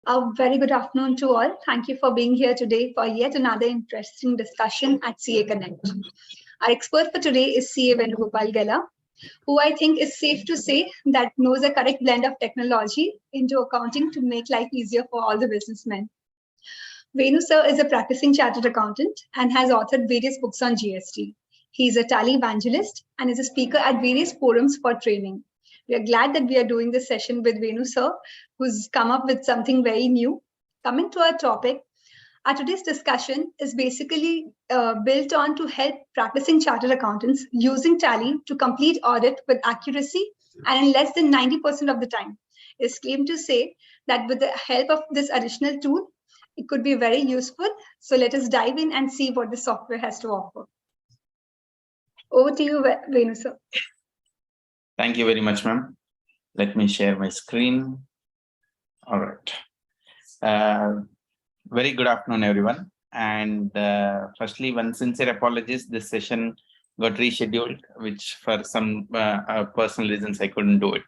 A very good afternoon to all. Thank you for being here today for yet another interesting discussion at CA Connect. Our expert for today is CA Venugopal Gella, who I think is safe to say that knows a correct blend of technology into accounting to make life easier for all the businessmen. Venu sir is a practicing chartered accountant and has authored various books on GST. He is a tally evangelist and is a speaker at various forums for training. We are glad that we are doing this session with Venu sir, who's come up with something very new. Coming to our topic, our today's discussion is basically built on to help practicing chartered accountants using tally to complete audit with accuracy and in less than 90% of the time. It's claimed to say that with the help of this additional tool, it could be very useful. So let us dive in and see what the software has to offer. Over to you, Venu sir. Thank you very much, ma'am. Let me share my screen. All right. Very good afternoon, everyone. And firstly, one sincere apologies. This session got rescheduled, which for some personal reasons I couldn't do it.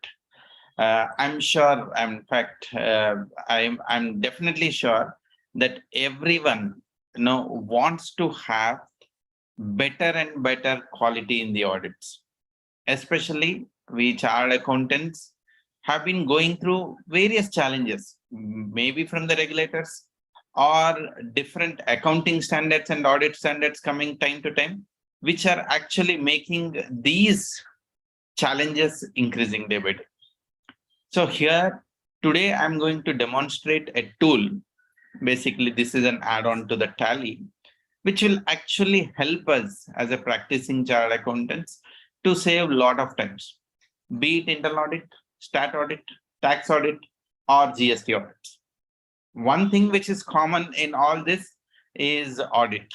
I'm sure, in fact, I'm definitely sure that everyone wants to have better and better quality in the audits. Especially we chartered accountants have been going through various challenges, maybe from the regulators or different accounting standards and audit standards coming time to time, which are actually making these challenges increasing day by day. So here, today I'm going to demonstrate a tool. Basically, this is an add-on to the tally, which will actually help us as a practicing chartered accountants to save a lot of times, be it internal audit, stat audit, tax audit, or GST audits. One thing which is common in all this is audit,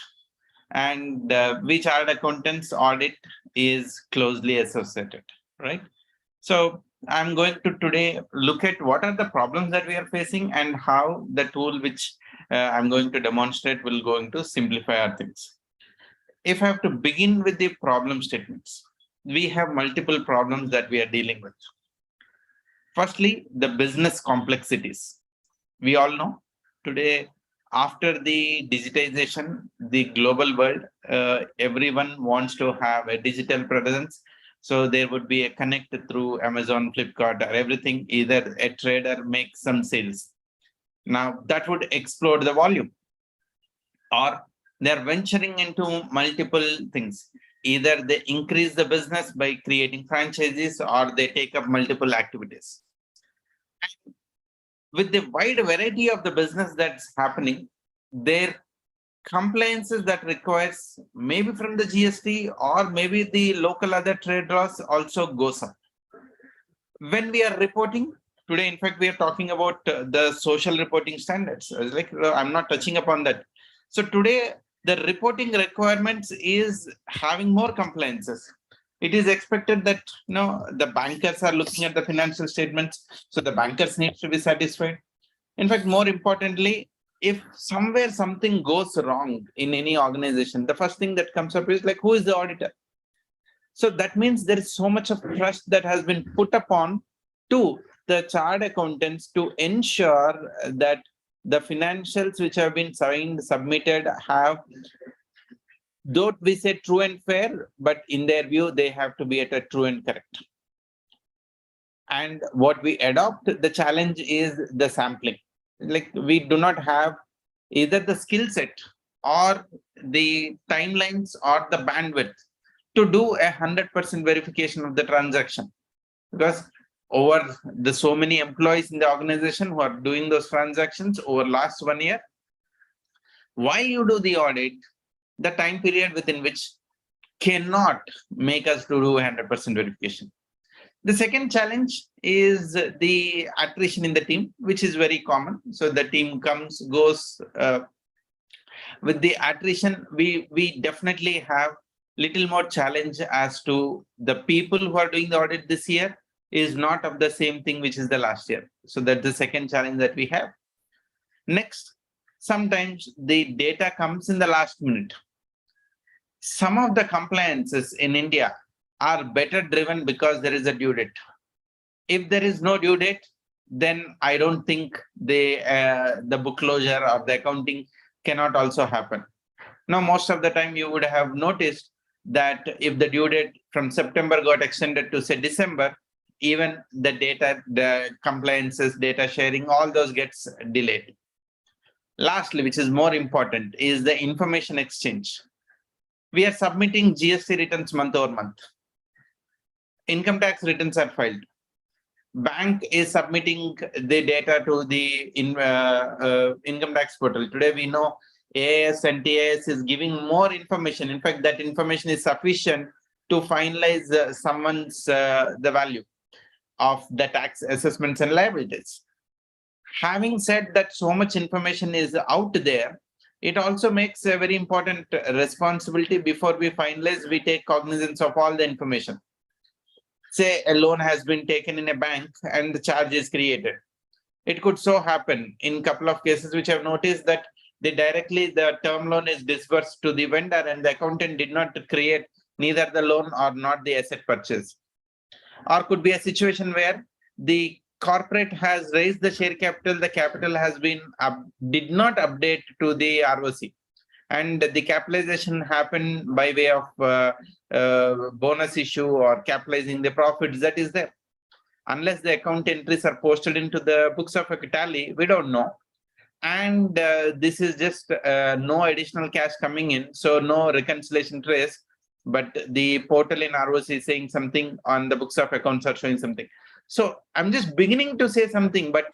and we chartered accountants audit is closely associated, right? So I'm going to today look at what are the problems that we are facing and how the tool which I'm going to demonstrate will going to simplify our things. If I have to begin with the problem statements, we have multiple problems that we are dealing with. Firstly, the business complexities. We all know today, after the digitization, the global world, everyone wants to have a digital presence. So there would be a connect through Amazon, Flipkart, or everything, either a trader makes some sales. Now that would explode the volume. Or they're venturing into multiple things. Either they increase the business by creating franchises or they take up multiple activities. And with the wide variety of the business that's happening, their compliances that requires maybe from the GST or maybe the local other trade laws also goes up. When we are reporting, today, in fact, we are talking about the social reporting standards. Like I'm not touching upon that. So today, the reporting requirements is having more compliances. It is expected that the bankers are looking at the financial statements, so the bankers need to be satisfied. In fact, more importantly, if somewhere something goes wrong in any organization, the first thing that comes up is like, who is the auditor? So that means there is so much of trust that has been put upon to the chartered accountants to ensure that the financials which have been signed, submitted have, though we say true and fair, but in their view, they have to be at a true and correct. And what we adopt, the challenge is the sampling. Like we do not have either the skill set or the timelines or the bandwidth to do 100% verification of the transaction. Because over the so many employees in the organization who are doing those transactions over last 1 year, why you do the audit, the time period within which cannot make us to do 100% verification. The second challenge is the attrition in the team, which is very common. So the team comes, goes. With the attrition, we definitely have little more challenge as to the people who are doing the audit this year is not of the same thing which is the last year. So that's the second challenge that we have. Next, sometimes the data comes in the last minute. Some of the compliances in India are better driven because there is a due date. If there is no due date, then I don't think the book closure or the accounting cannot also happen. Now, most of the time you would have noticed that if the due date from September got extended to say December, even the data, the compliances, data sharing, all those gets delayed. Lastly, which is more important, is the information exchange. We are submitting GST returns month over month. Income tax returns are filed. Bank is submitting the data to the income tax portal. Today we know AS and TAS is giving more information. In fact, that information is sufficient to finalize someone's the value of the tax assessments and liabilities. Having said that, so much information is out there, it also makes a very important responsibility. Before we finalize, we take cognizance of all the information. Say a loan has been taken in a bank and the charge is created. It could so happen in a couple of cases which I've noticed that the term loan is disbursed to the vendor and the accountant did not create neither the loan or not the asset purchase. Or could be a situation where the corporate has raised the share capital, the capital has been did not update to the ROC, and the capitalization happened by way of bonus issue or capitalizing the profits that is there. Unless the account entries are posted into the books of tally, we don't know. And this is just no additional cash coming in, so no reconciliation trace, but the portal in ROC is saying something, on the books of accounts are showing something. So I'm just beginning to say something, but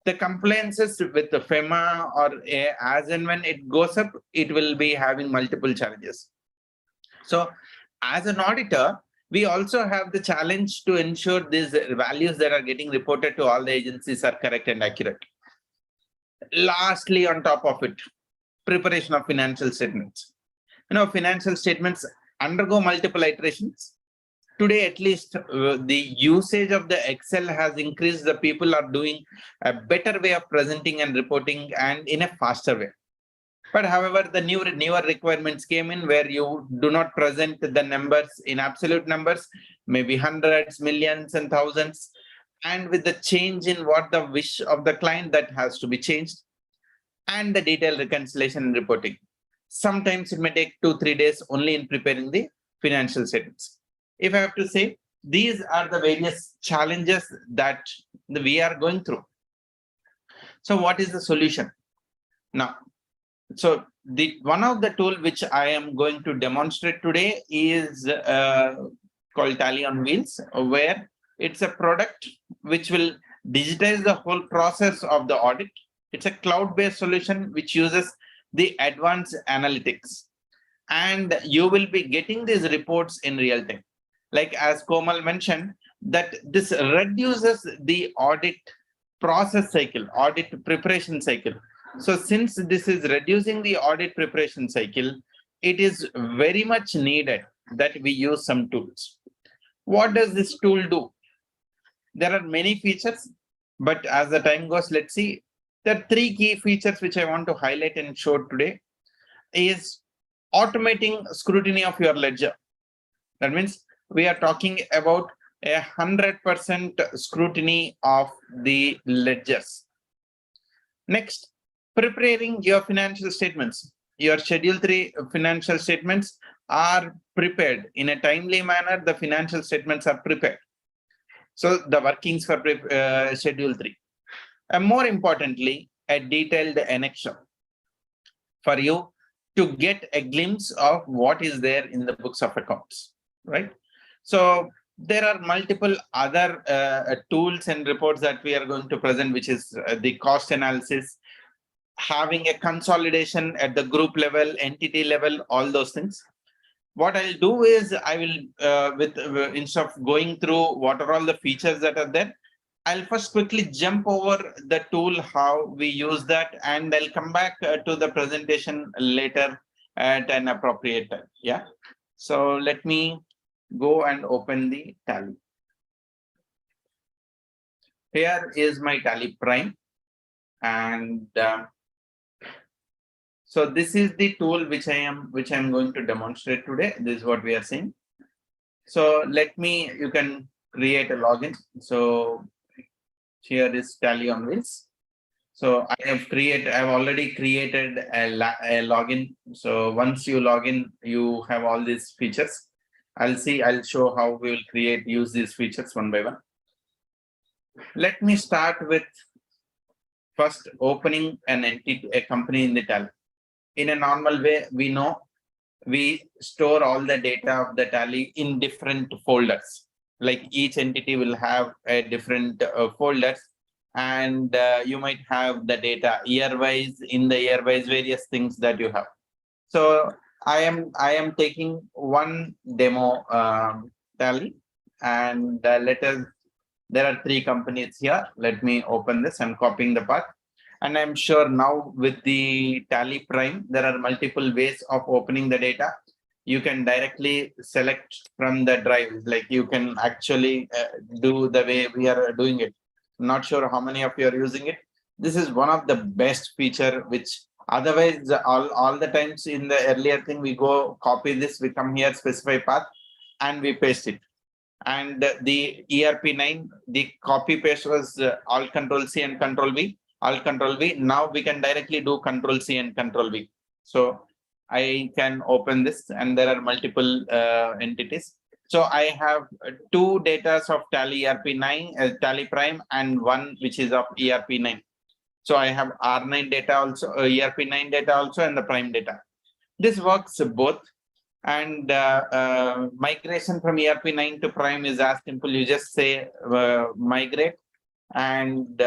the compliances with the FEMA or as and when it goes up, it will be having multiple challenges. So as an auditor, we also have the challenge to ensure these values that are getting reported to all the agencies are correct and accurate. Lastly, on top of it, preparation of financial statements. Financial statements undergo multiple iterations. Today, at least, the usage of the Excel has increased. The people are doing a better way of presenting and reporting and in a faster way. But however, the newer requirements came in where you do not present the numbers in absolute numbers, maybe hundreds, millions, and thousands. And with the change in what the wish of the client, that has to be changed. And the detailed reconciliation and reporting. Sometimes it may take 2-3 days only in preparing the financial statements. If I have to say, these are the various challenges that we are going through. So what is the solution? Now, so one of the tool which I am going to demonstrate today is called Tally on Wheels, where it's a product which will digitize the whole process of the audit. It's a cloud-based solution which uses the advanced analytics. And you will be getting these reports in real time. Like as Komal mentioned, that this reduces the audit process cycle, audit preparation cycle. So since this is reducing the audit preparation cycle, it is very much needed that we use some tools. What does this tool do? There are many features, but as the time goes, let's see. There are 3 key features which I want to highlight and show today. Is automating scrutiny of your ledger. That means we are talking about 100% scrutiny of the ledgers. Next, preparing your financial statements. Your Schedule 3 financial statements are prepared in a timely manner. The financial statements are prepared. So the workings for Schedule 3. And more importantly, a detailed annexure for you to get a glimpse of what is there in the books of accounts, right? So there are multiple other tools and reports that we are going to present, which is the cost analysis, having a consolidation at the group level, entity level, all those things. What I'll do is I will, instead of going through what are all the features that are there, I'll first quickly jump over the tool, how we use that, and I'll come back to the presentation later at an appropriate time. Yeah. So let me go and open the Tally. Here is my Tally Prime. And so this is the tool which I'm going to demonstrate today. This is what we are seeing. So you can create a login. So Here is Tally on Wheels. So I've already created a login. So once you log in, you have all these features. I'll show how we will use these features one by one. Let me start with first opening an entity, a company in the Tally. In a normal way, we know we store all the data of the Tally in different folders. Like each entity will have a different folders, and you might have the data year-wise, in the year-wise, various things that you have. So I am taking one demo Tally, and there are 3 companies here. Let me open this. I'm copying the path. And I'm sure now with the Tally Prime, there are multiple ways of opening the data. You can directly select from the drive. Like you can actually do the way we are doing it. I'm not sure how many of you are using it. This is one of the best feature, which otherwise all the times in the earlier thing, we go copy this, we come here, specify path, and we paste it. And the ERP9, the copy paste was Alt Control C and Control V. Alt Control V. Now we can directly do Control C and Control V. So I can open this, and there are multiple entities. So I have 2 data of Tally ERP9, Tally Prime, and 1 which is of ERP9. So I have R9 data also, ERP9 data also, and the Prime data. This works both. And migration from ERP9 to Prime is as simple. You just say migrate, and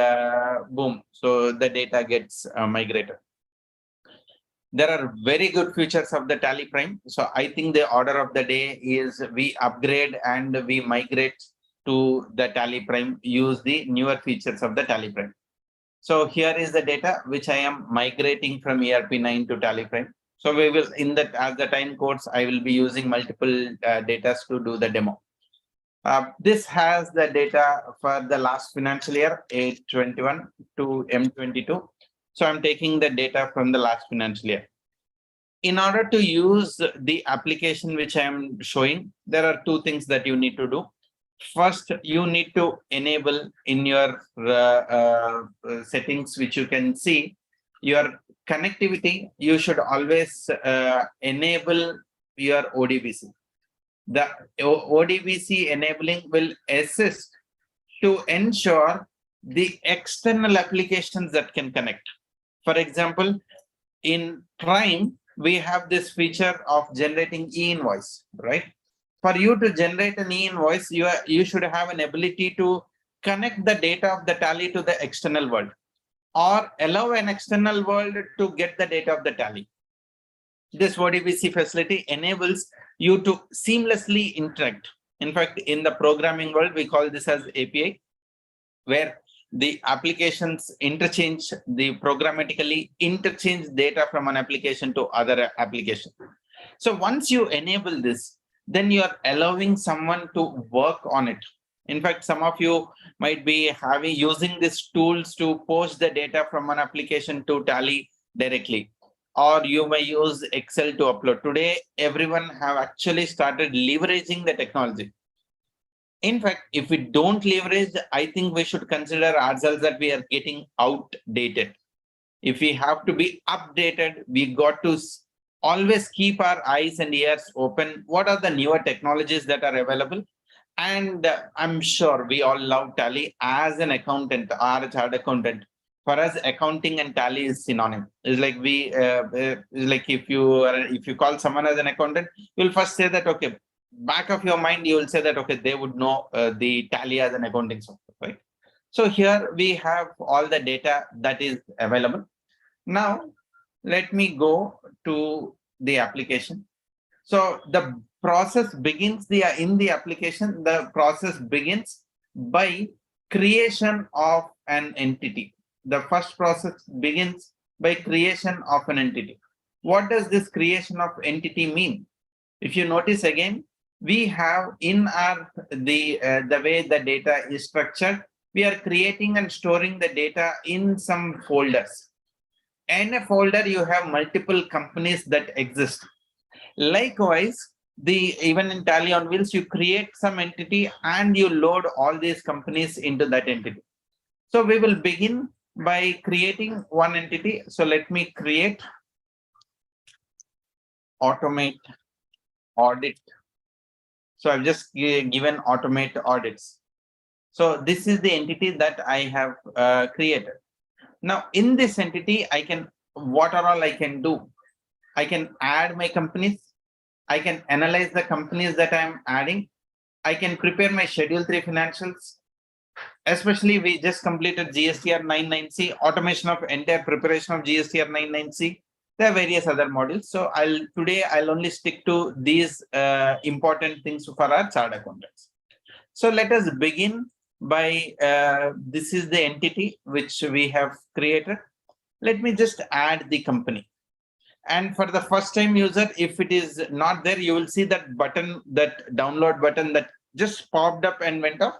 boom, so the data gets migrated. There are very good features of the Tally Prime. So I think the order of the day is we upgrade and we migrate to the Tally Prime, use the newer features of the Tally Prime. So here is the data which I am migrating from ERP9 to Tally Prime. So we will, as the time codes, I will be using multiple data to do the demo. This has the data for the last financial year, A21 to M22. So I'm taking the data from the last financial year. In order to use the application which I'm showing, there are 2 things that you need to do. First, you need to enable in your settings, which you can see, your connectivity. You should always enable your ODBC. The ODBC enabling will assist to ensure the external applications that can connect. For example, in Prime, we have this feature of generating e-invoice, right? For you to generate an e-invoice, you should have an ability to connect the data of the Tally to the external world, or allow an external world to get the data of the Tally. This ODBC facility enables you to seamlessly interact. In fact, in the programming world, we call this as API, where the applications programmatically interchange data from an application to other application. So once you enable this, then you are allowing someone to work on it. In fact, some of you might be using these tools to post the data from an application to Tally directly, or you may use Excel to upload. Today, everyone have actually started leveraging the technology. In fact, if we don't leverage, I think we should consider ourselves that we are getting outdated. If we have to be updated, we got to always keep our eyes and ears open. What are the newer technologies that are available? And I'm sure we all love Tally. As an accountant or a chartered accountant, for us, accounting and Tally is synonym. It's like like if you call someone as an accountant, you'll first say that, okay, back of your mind, you will say that, okay, they would know the Tally as an accounting software, right? So here we have all the data that is available. Now, let me go to the application. So the process begins in the application. The process begins by creation of an entity. The first process begins by creation of an entity. What does this creation of entity mean? If you notice again, we have in the way the data is structured, we are creating and storing the data in some folders. In a folder, you have multiple companies that exist. Likewise, even in Tally on Wheels, you create some entity and you load all these companies into that entity. So we will begin by creating one entity. So let me create automate audit. So I've just given automate audits. So this is the entity that I have created. Now in this entity, what are all I can do? I can add my companies. I can analyze the companies that I'm adding. I can prepare my Schedule 3 financials. Especially we just completed GSTR 99C, automation of entire preparation of GSTR 99C. There are various other modules. So today I'll only stick to these important things for our chartered accountants. So let us begin by this is the entity which we have created. Let me just add the company. And for the first time user, if it is not there, you will see that button, that download button that just popped up and went off.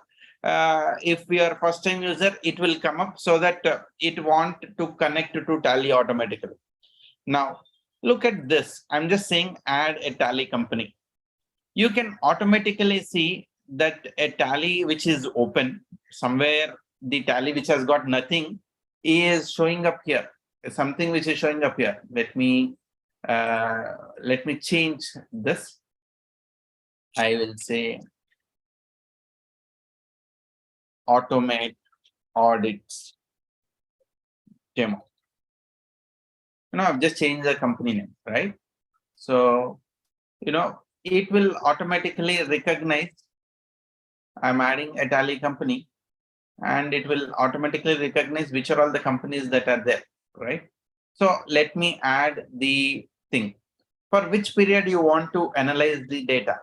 If you are first time user, it will come up so that it want to connect to Tally automatically. Now, look at this. I'm just saying add a Tally company. You can automatically see that a Tally which is open somewhere, the Tally which has got nothing is showing up here. Something which is showing up here. Let me change this. I will say automate audits demo. I've just changed the company name, right? So, it will automatically recognize I'm adding a Tally company, and it will automatically recognize which are all the companies that are there, right? So let me add the thing. For which period you want to analyze the data?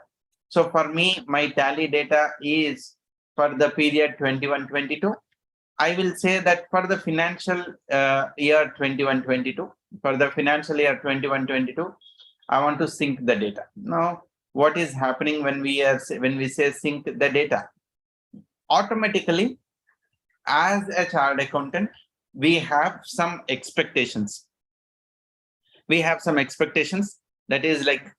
So for me, my Tally data is for the period 21-22. I will say that for the financial year 21-22, for the financial year 21-22, I want to sync the data. Now, what is happening when we say sync the data? Automatically, as a chartered accountant, we have some expectations. We have some expectations that is like,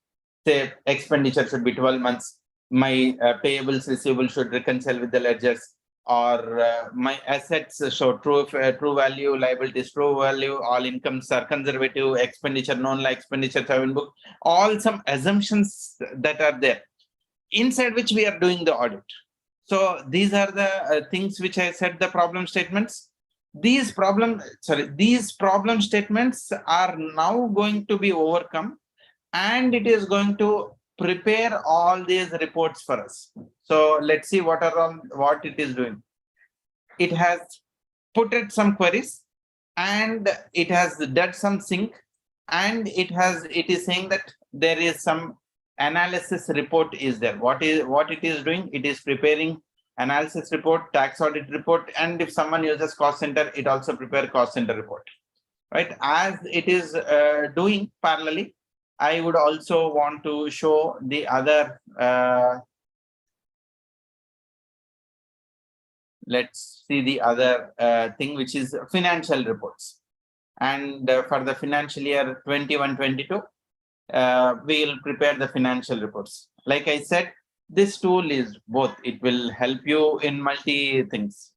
say, expenditure should be 12 months. My payables receivable should reconcile with the ledgers, or my assets show true value, liabilities true value, all incomes are conservative, expenditure known like expenditure 7 book, all some assumptions that are there inside which we are doing the audit. So these are the things which I said, the problem statements. These problem statements are now going to be overcome, and it is going to prepare all these reports for us. So let's see what it is doing. It has put in some queries, and it has done some sync, and it is saying that there is some analysis report is there. What it is doing? It is preparing analysis report, tax audit report, and if someone uses cost center, it also prepare cost center report, right? As it is doing parallelly, I would also want to show the other. Let's see the other thing, which is financial reports. And for the financial year 21-22, we will prepare the financial reports. Like I said, this tool is both. It will help you in multi things.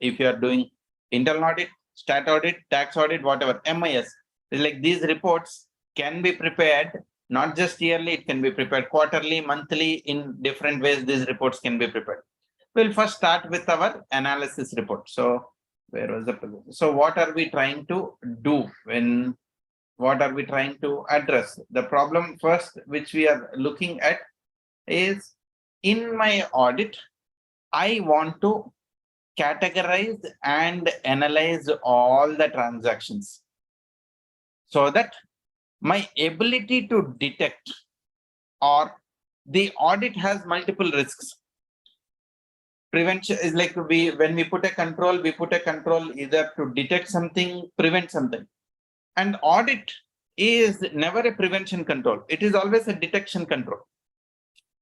If you are doing internal audit, stat audit, tax audit, whatever, MIS, like these reports can be prepared not just yearly, it can be prepared quarterly, monthly, in different ways. These reports can be prepared. We'll first start with our analysis report. So where was the so what are we trying to do what are we trying to address? The problem first, which we are looking at, is in my audit, I want to categorize and analyze all the transactions so that my ability to detect, or the audit has multiple risks. Prevention is like when we put a control, either to detect something, prevent something. And audit is never a prevention control. It is always a detection control.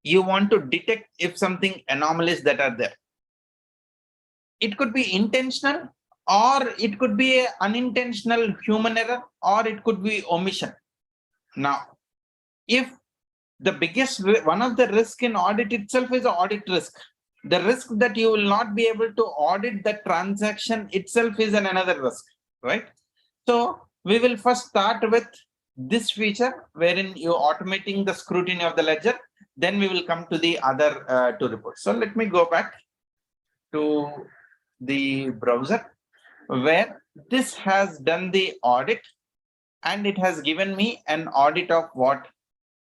You want to detect if something anomalies that are there. It could be intentional, or it could be an unintentional human error, or it could be omission. Now, if the biggest one of the risk in audit itself is an audit risk. The risk that you will not be able to audit the transaction itself is another risk, right? So we will first start with this feature wherein you're automating the scrutiny of the ledger. Then we will come to the other two reports. So let me go back to the browser where this has done the audit, and it has given me an audit of what?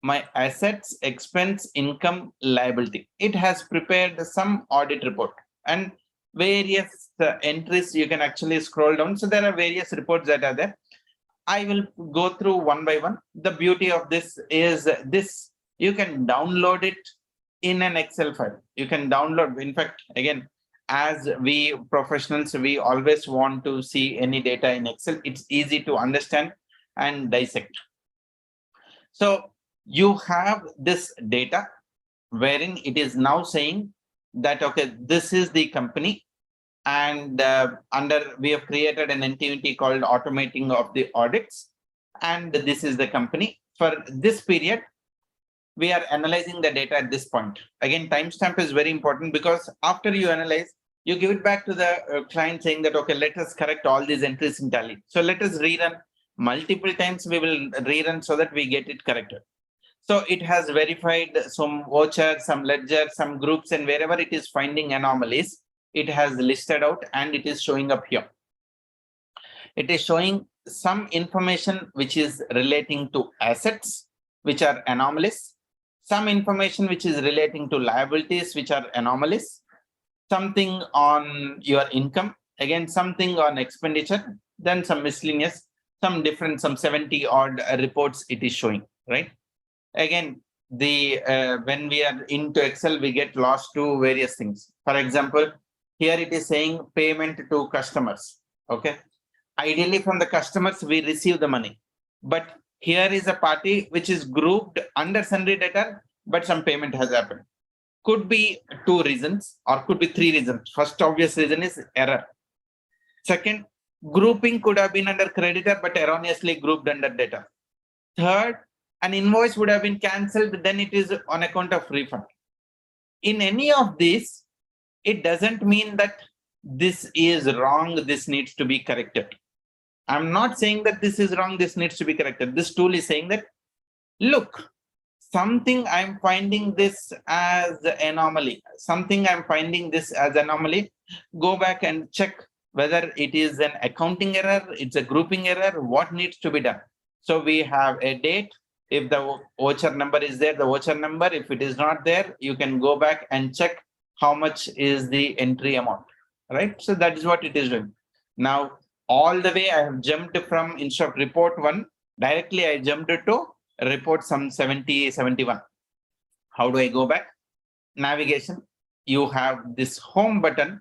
My assets, expense, income, liability. It has prepared some audit report and various entries. You can actually scroll down. So there are various reports that are there. I will go through one by one. The beauty of this is this, you can download it in an Excel file. You can download. In fact, again, as we professionals, we always want to see any data in Excel. It's easy to understand and dissect. So you have this data wherein it is now saying that, okay, this is the company, and we have created an entity called automating of the audits, and this is the company. For this period, we are analyzing the data at this point. Again, timestamp is very important, because after you analyze, you give it back to the client saying that, okay, let us correct all these entries in Tally. So let us rerun multiple times. We will rerun so that we get it corrected. So it has verified some voucher, some ledger, some groups, and wherever it is finding anomalies, it has listed out and it is showing up here. It is showing some information which is relating to assets, which are anomalous, some information which is relating to liabilities, which are anomalous, something on your income, again, something on expenditure, then some miscellaneous, some different, some 70 odd reports it is showing, right? Again, the when we are into Excel, we get lost to various things. For example, here it is saying payment to customers. Okay, ideally from the customers we receive the money, but here is a party which is grouped under sundry debtor, but some payment has happened. Could be two reasons or could be three reasons. First obvious reason is error. Second, grouping could have been under creditor but erroneously grouped under debtor. Third, an invoice would have been cancelled, then it is on account of refund. In any of these, it doesn't mean that this is wrong, this needs to be corrected. I'm not saying that this is wrong, this needs to be corrected. This tool is saying that, look, something I'm finding this as anomaly, something I'm finding this as anomaly, go back and check whether it is an accounting error, it's a grouping error, what needs to be done. So we have a date. If the voucher number is there, the voucher number. If it is not there, you can go back and check how much is the entry amount, right? So that is what it is doing. Now, all the way I have jumped from, instead of report 1, directly I jumped to report some 70, 71. How do I go back? Navigation. You have this home button.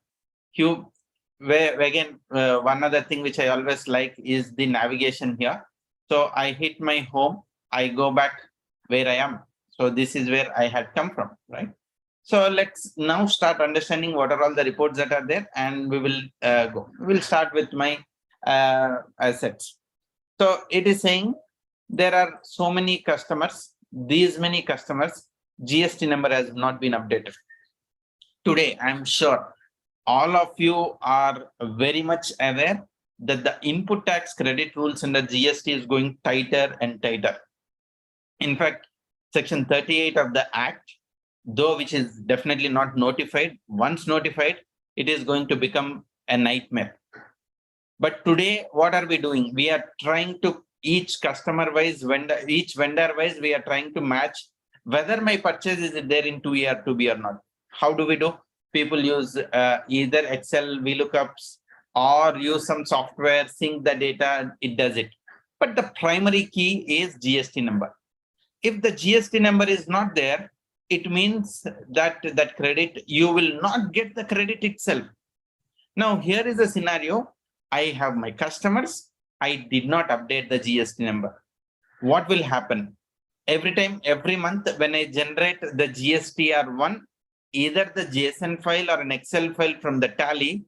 Where again, one other thing which I always like is the navigation here. So I hit my home. I go back where I am. So this is where I had come from, right? So let's now start understanding what are all the reports that are there, and we will go. We'll start with my assets. So it is saying there are so many customers, these many customers, GST number has not been updated. Today, I'm sure all of you are very much aware that the input tax credit rules under GST is going tighter and tighter. In fact, Section 38 of the Act, though which is definitely not notified, once notified, it is going to become a nightmare. But today, what are we doing? We are trying to each customer-wise, each vendor-wise, we are trying to match whether my purchase is there in 2A or 2B or not. How do we do? People use either Excel VLOOKUPs or use some software, sync the data, it does it. But the primary key is GST number. If the GST number is not there, it means that that credit, you will not get the credit itself. Now, here is a scenario. I have my customers. I did not update the GST number. What will happen? Every time, every month, when I generate the GSTR1, either the JSON file or an Excel file from the Tally,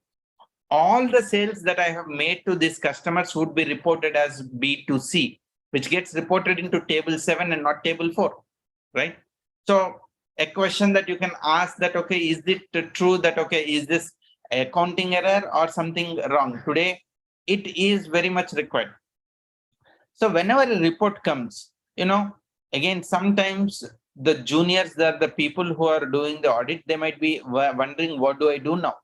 all the sales that I have made to these customers would be reported as B2C, which gets reported into table 7 and not table 4, right? So a question that you can ask that, okay, is it true that, okay, is this accounting error or something wrong? Today, it is very much required. So whenever a report comes, again, sometimes the juniors, the people who are doing the audit, they might be wondering, what do I do now?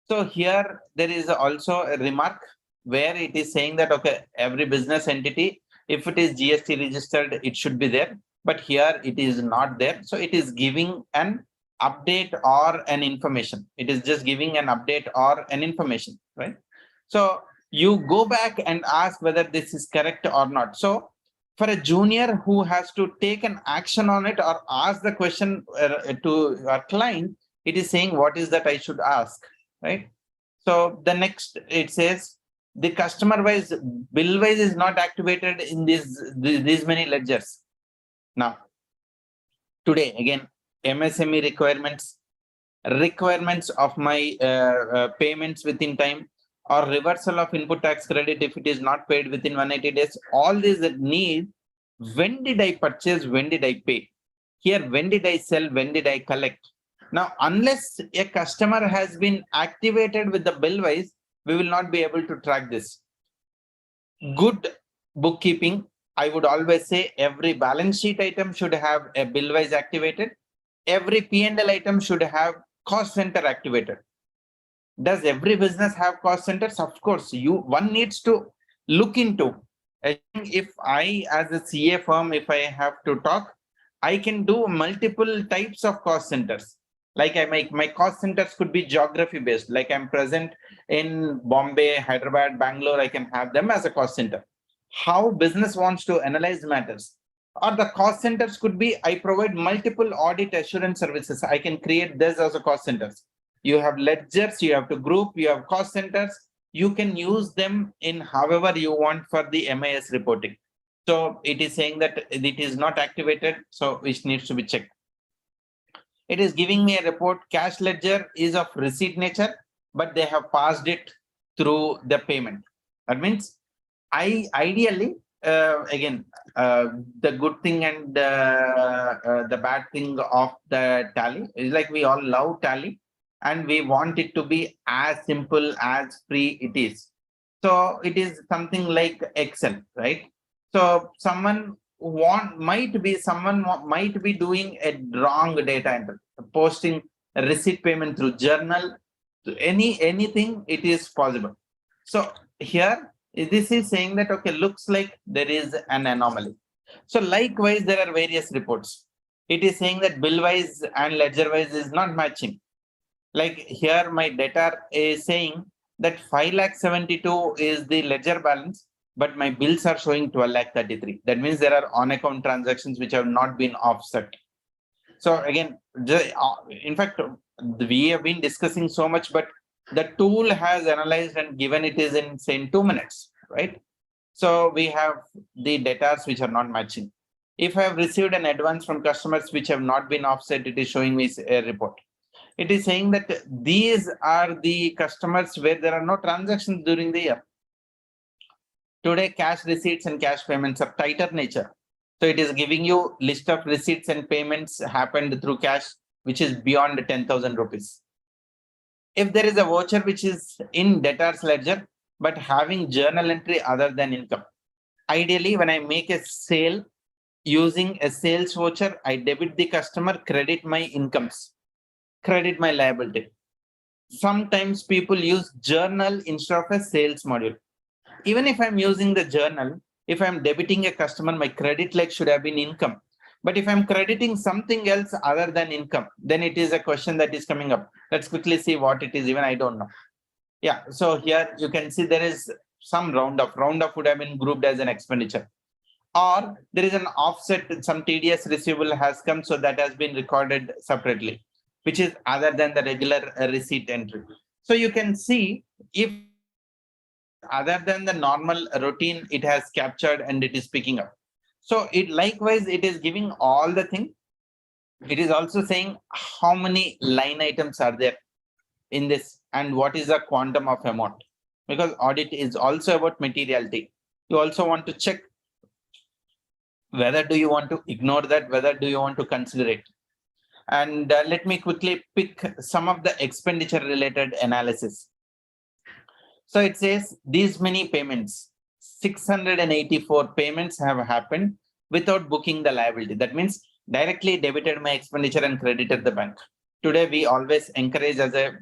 So here there is also a remark where it is saying that, okay, every business entity, if it is GST registered, it should be there. But here it is not there. So it is giving an update or an information. It is just giving an update or an information, right? So you go back and ask whether this is correct or not. So for a junior who has to take an action on it or ask the question to our client, it is saying, what is that I should ask, right? So the next, it says the customer wise, bill wise is not activated in these many ledgers. Now, today again, MSME requirements of my payments within time, or reversal of input tax credit if it is not paid within 180 days. All these need, when did I purchase, when did I pay? Here, when did I sell, when did I collect? Now, unless a customer has been activated with the bill wise, we will not be able to track this. Good bookkeeping, I would always say every balance sheet item should have a bill wise activated. Every P&L item should have cost center activated. Does every business have cost centers? Of course, one needs to look into. I think if I, as a CA firm, if I have to talk, I can do multiple types of cost centers. Like my cost centers could be geography based. Like I'm present in Bombay, Hyderabad, Bangalore, I can have them as a cost center. How business wants to analyze matters. Or the cost centers could be, I provide multiple audit assurance services. I can create this as a cost centers. You have ledgers, you have to group, you have cost centers. You can use them in however you want for the MIS reporting. So it is saying that it is not activated, so which needs to be checked. It is giving me a report. Cash ledger is of receipt nature, but they have passed it through the payment. That means ideally, again, the good thing and the bad thing of the tally is, like, we all love tally and we want it to be as simple as free it is. So it is something like Excel, right? So someone might be doing a wrong data entry, posting a receipt payment through journal, to anything, it is possible. So here, this is saying that, okay, looks like there is an anomaly. So likewise, there are various reports. It is saying that bill wise and ledger wise is not matching. Like here, my data is saying that 5,72,000 is the ledger balance, but my bills are showing 12,33,000. That means there are on account transactions which have not been offset. So again, in fact, we have been discussing so much, but the tool has analyzed and given it is in, say, in 2 minutes, right? So we have the data which are not matching. If I have received an advance from customers which have not been offset, it is showing me a report. It is saying that these are the customers where there are no transactions during the year. Today, cash receipts and cash payments are tighter nature. So it is giving you list of receipts and payments happened through cash, which is beyond 10,000 rupees. If there is a voucher which is in debtors ledger, but having journal entry other than income. Ideally, when I make a sale using a sales voucher, I debit the customer, credit my incomes, credit my liability. Sometimes people use journal instead of a sales module. Even if I'm using the journal, if I'm debiting a customer, my credit leg should have been income. But if I'm crediting something else other than income, then it is a question that is coming up. Let's quickly see what it is. Even I don't know. Yeah, so here you can see there is some roundup. Roundup would have been grouped as an expenditure. Or there is an offset, some TDS receivable has come, so that has been recorded separately, which is other than the regular receipt entry. So you can see if other than the normal routine, it has captured and it is picking up. So it likewise, it is giving all the thing. It is also saying how many line items are there in this and what is the quantum of amount, because audit is also about materiality. You also want to check whether do you want to ignore that, whether do you want to consider it. And let me quickly pick some of the expenditure related analysis. So it says these many payments, 684 payments have happened without booking the liability. That means directly debited my expenditure and credited the bank. Today, we always encourage as a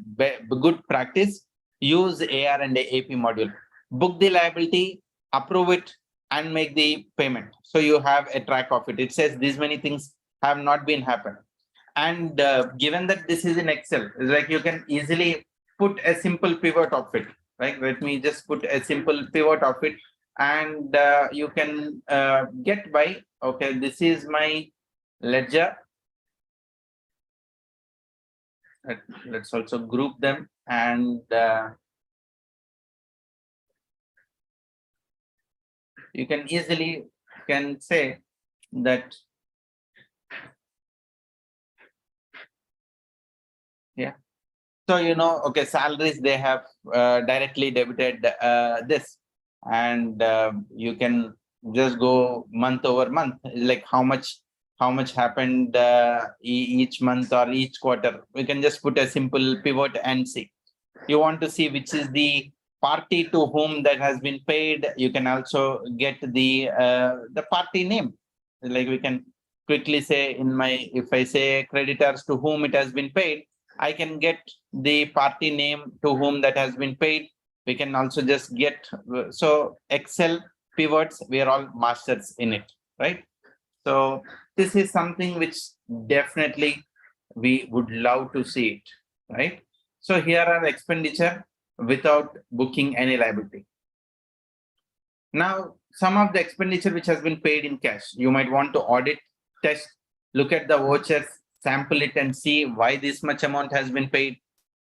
good practice, use AR and AP module. Book the liability, approve it, and make the payment. So you have a track of it. It says these many things have not been happened. And given that this is in Excel, like you can easily put a simple pivot of it. Right? Let me just put a simple pivot of it, and you can get by. Okay, this is my ledger. Let's also group them, and you can easily can say that, yeah. So, okay, salaries, they have directly debited this, and you can just go month over month, like how much happened each month or each quarter. We can just put a simple pivot and see. You want to see which is the party to whom that has been paid. You can also get the party name. Like we can quickly say if I say creditors to whom it has been paid, I can get the party name to whom that has been paid. We can also just get, so Excel pivots, we are all masters in it, right? So this is something which definitely we would love to see it, right? So here are expenditure without booking any liability. Now, some of the expenditure which has been paid in cash, you might want to audit, test, look at the vouchers, sample it and see why this much amount has been paid.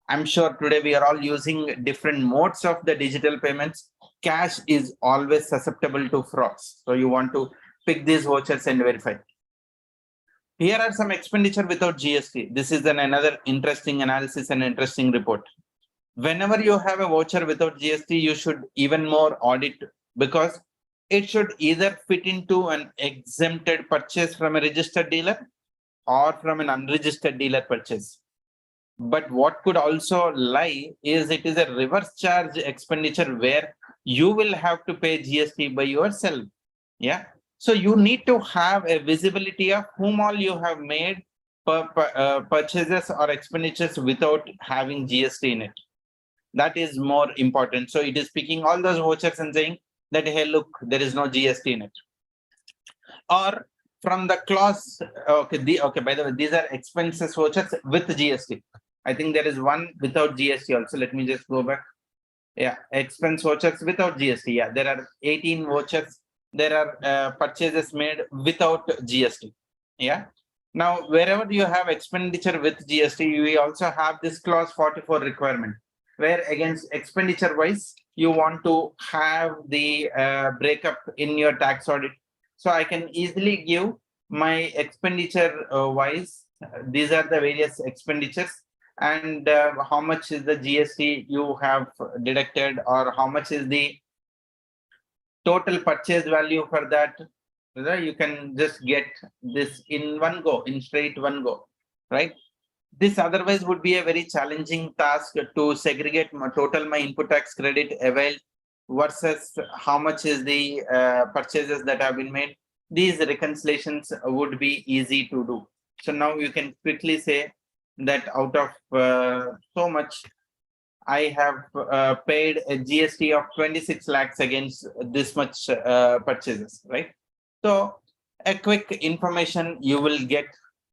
I'm sure today we are all using different modes of the digital payments. Cash is always susceptible to frauds. So you want to pick these vouchers and verify. Here are some expenditure without GST. This is another interesting analysis and interesting report. Whenever you have a voucher without GST, you should even more audit, because it should either fit into an exempted purchase from a registered dealer or from an unregistered dealer purchase. But what could also lie is it is a reverse charge expenditure where you will have to pay GST by yourself. Yeah. So you need to have a visibility of whom all you have made purchases or expenditures without having GST in it. That is more important. So it is picking all those vouchers and saying that, hey, look, there is no GST in it. Or from the clause, okay, by the way, these are expenses vouchers with GST. I think there is one without GST also. Let me just go back. Yeah, expense vouchers without GST. Yeah, there are 18 vouchers. There are purchases made without GST. Yeah. Now, wherever you have expenditure with GST, we also have this clause 44 requirement, where against expenditure wise, you want to have the breakup in your tax audit. So I can easily give my expenditure wise. These are the various expenditures, and how much is the GST you have deducted, or how much is the total purchase value for that. You can just get this in one go, in straight one go, right? This otherwise would be a very challenging task to segregate my total my input tax credit availed versus how much is the purchases that have been made. These reconciliations would be easy to do. So now you can quickly say that out of so much, I have paid a GST of 26 lakhs against this much purchases, right? So a quick information you will get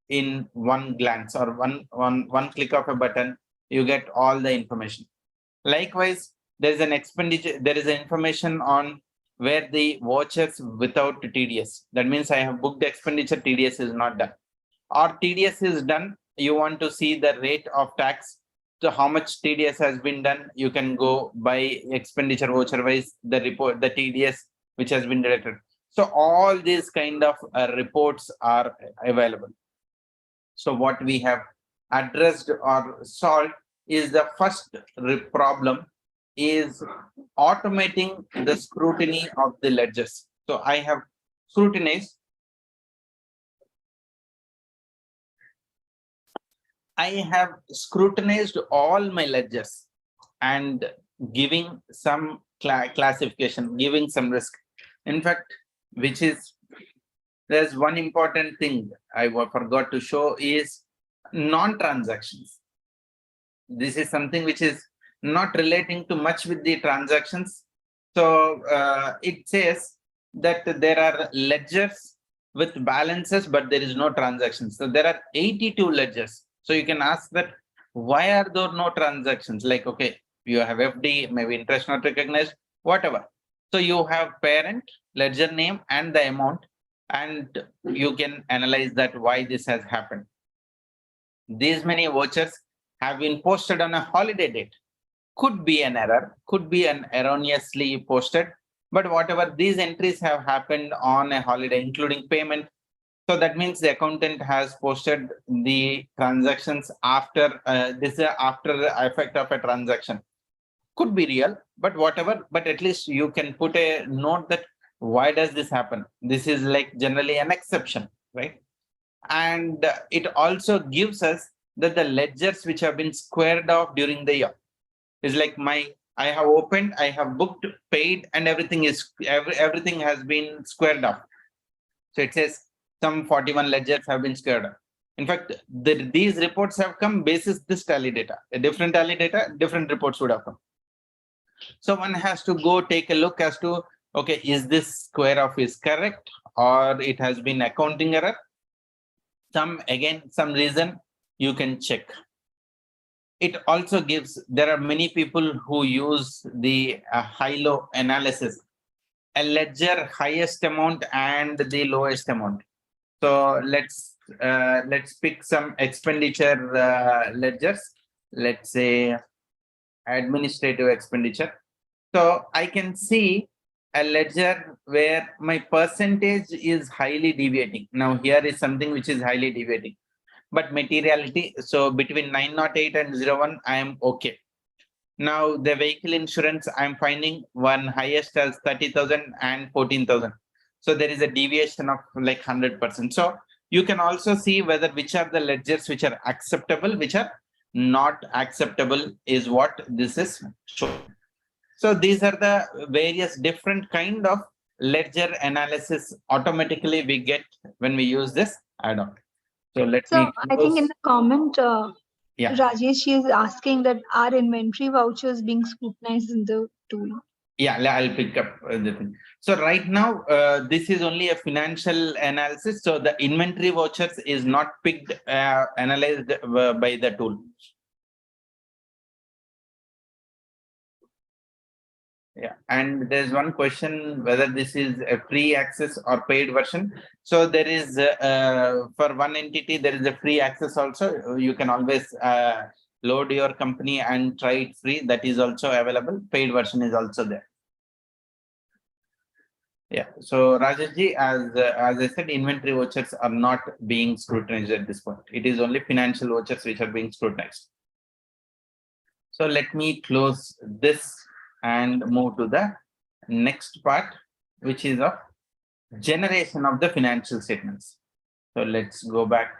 in one glance, or one click of a button, you get all the information. Likewise, there is an expenditure, there is an information on where the vouchers without TDS. That means I have booked expenditure, TDS is not done. Or TDS is done, you want to see the rate of tax. So how much TDS has been done, you can go by expenditure voucher wise, the report, the TDS which has been deducted. So all these kind of reports are available. So what we have addressed or solved is the first problem is automating the scrutiny of the ledgers. So I have scrutinized I have scrutinized all my ledgers and giving some classification, giving some risk. In fact, there's one important thing I forgot to show is non-transactions. This is something which is not relating to much with the transactions. So it says that there are ledgers with balances, but there is no transactions. So there are 82 ledgers. So you can ask that, why are there no transactions? Like, okay, you have FD, maybe interest not recognized, whatever. So you have parent, ledger name, and the amount, and you can analyze that why this has happened. These many vouchers have been posted on a holiday date. Could be an error, could be an erroneously posted, but whatever, these entries have happened on a holiday, including payment. So that means the accountant has posted the transactions after this is after the effect of a transaction. Could be real, but whatever, but at least you can put a note that why does this happen? This is like generally an exception, right? And it also gives us that the ledgers which have been squared off during the year is like I have opened, I have booked, paid, and everything has been squared off. So it says some 41 ledgers have been squared off. In fact, these reports have come basis this tally data. A different tally data, different reports would have come. So one has to go take a look as to, okay, is this square off is correct or it has been accounting error? Some reason you can check. It also gives, there are many people who use the high-low analysis, a ledger highest amount and the lowest amount. So let's pick some expenditure ledgers. Let's say administrative expenditure. So I can see a ledger where my percentage is highly deviating. Now here is something which is highly deviating, but materiality, so between 908 and 01, I am okay. Now the vehicle insurance, I'm finding one highest as 30,000 and 14,000. So there is a deviation of like 100%. So you can also see whether which are the ledgers which are acceptable, which are not acceptable, is what this is showing. So these are the various different kind of ledger analysis automatically we get when we use this add-on. So I think in the comment, yeah, Rajesh, she is asking that are inventory vouchers being scrutinized in the tool? Yeah, I'll pick up the thing. So right now, this is only a financial analysis. So the inventory vouchers is not picked, analyzed by the tool. Yeah, and there's one question whether this is a free access or paid version. So there is for one entity there is a free access also. You can always load your company and try it free. That is also available. Paid version is also there. Yeah. So Rajeshji, as I said, inventory vouchers are not being scrutinized at this point. It is only financial vouchers which are being scrutinized. So let me close this and move to the next part, which is of generation of the financial statements. So let's go back.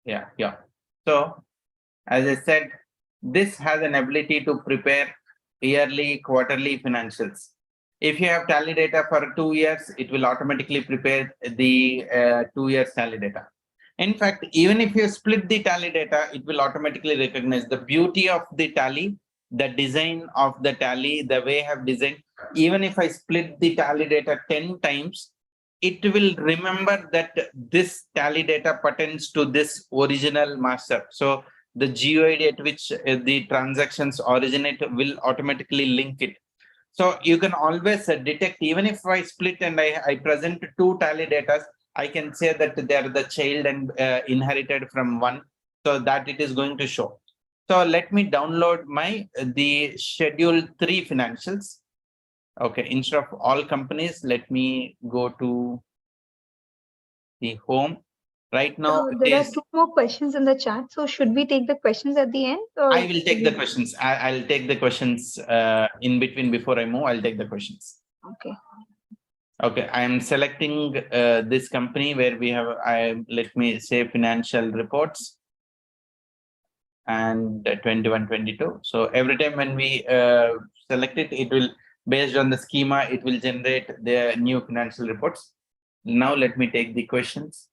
Yeah. So as I said, this has an ability to prepare yearly, quarterly financials. If you have tally data for 2 years, it will automatically prepare the 2 years tally data. In fact, even if you split the tally data, it will automatically recognize the beauty of the tally, the design of the tally, the way I have designed. Even if I split the tally data 10 times, it will remember that this tally data pertains to this original master. So the GUID at which the transactions originate will automatically link it. So you can always detect, even if I split and I present 2 tally data, I can say that they are the child and inherited from one, so that it is going to show. So let me download the schedule 3 financials. Okay, instead of all companies, let me go to the home. Right now, there are 2 more questions in the chat. So should we take the questions at the end? Or I will take the questions. I'll take the questions in between before I move. I'll take the questions. Okay. Okay, I am selecting this company where we have, let me say financial reports. and 21, 22. So every time when we select it, it will, based on the schema, it will generate the new financial reports. Now let me take the questions.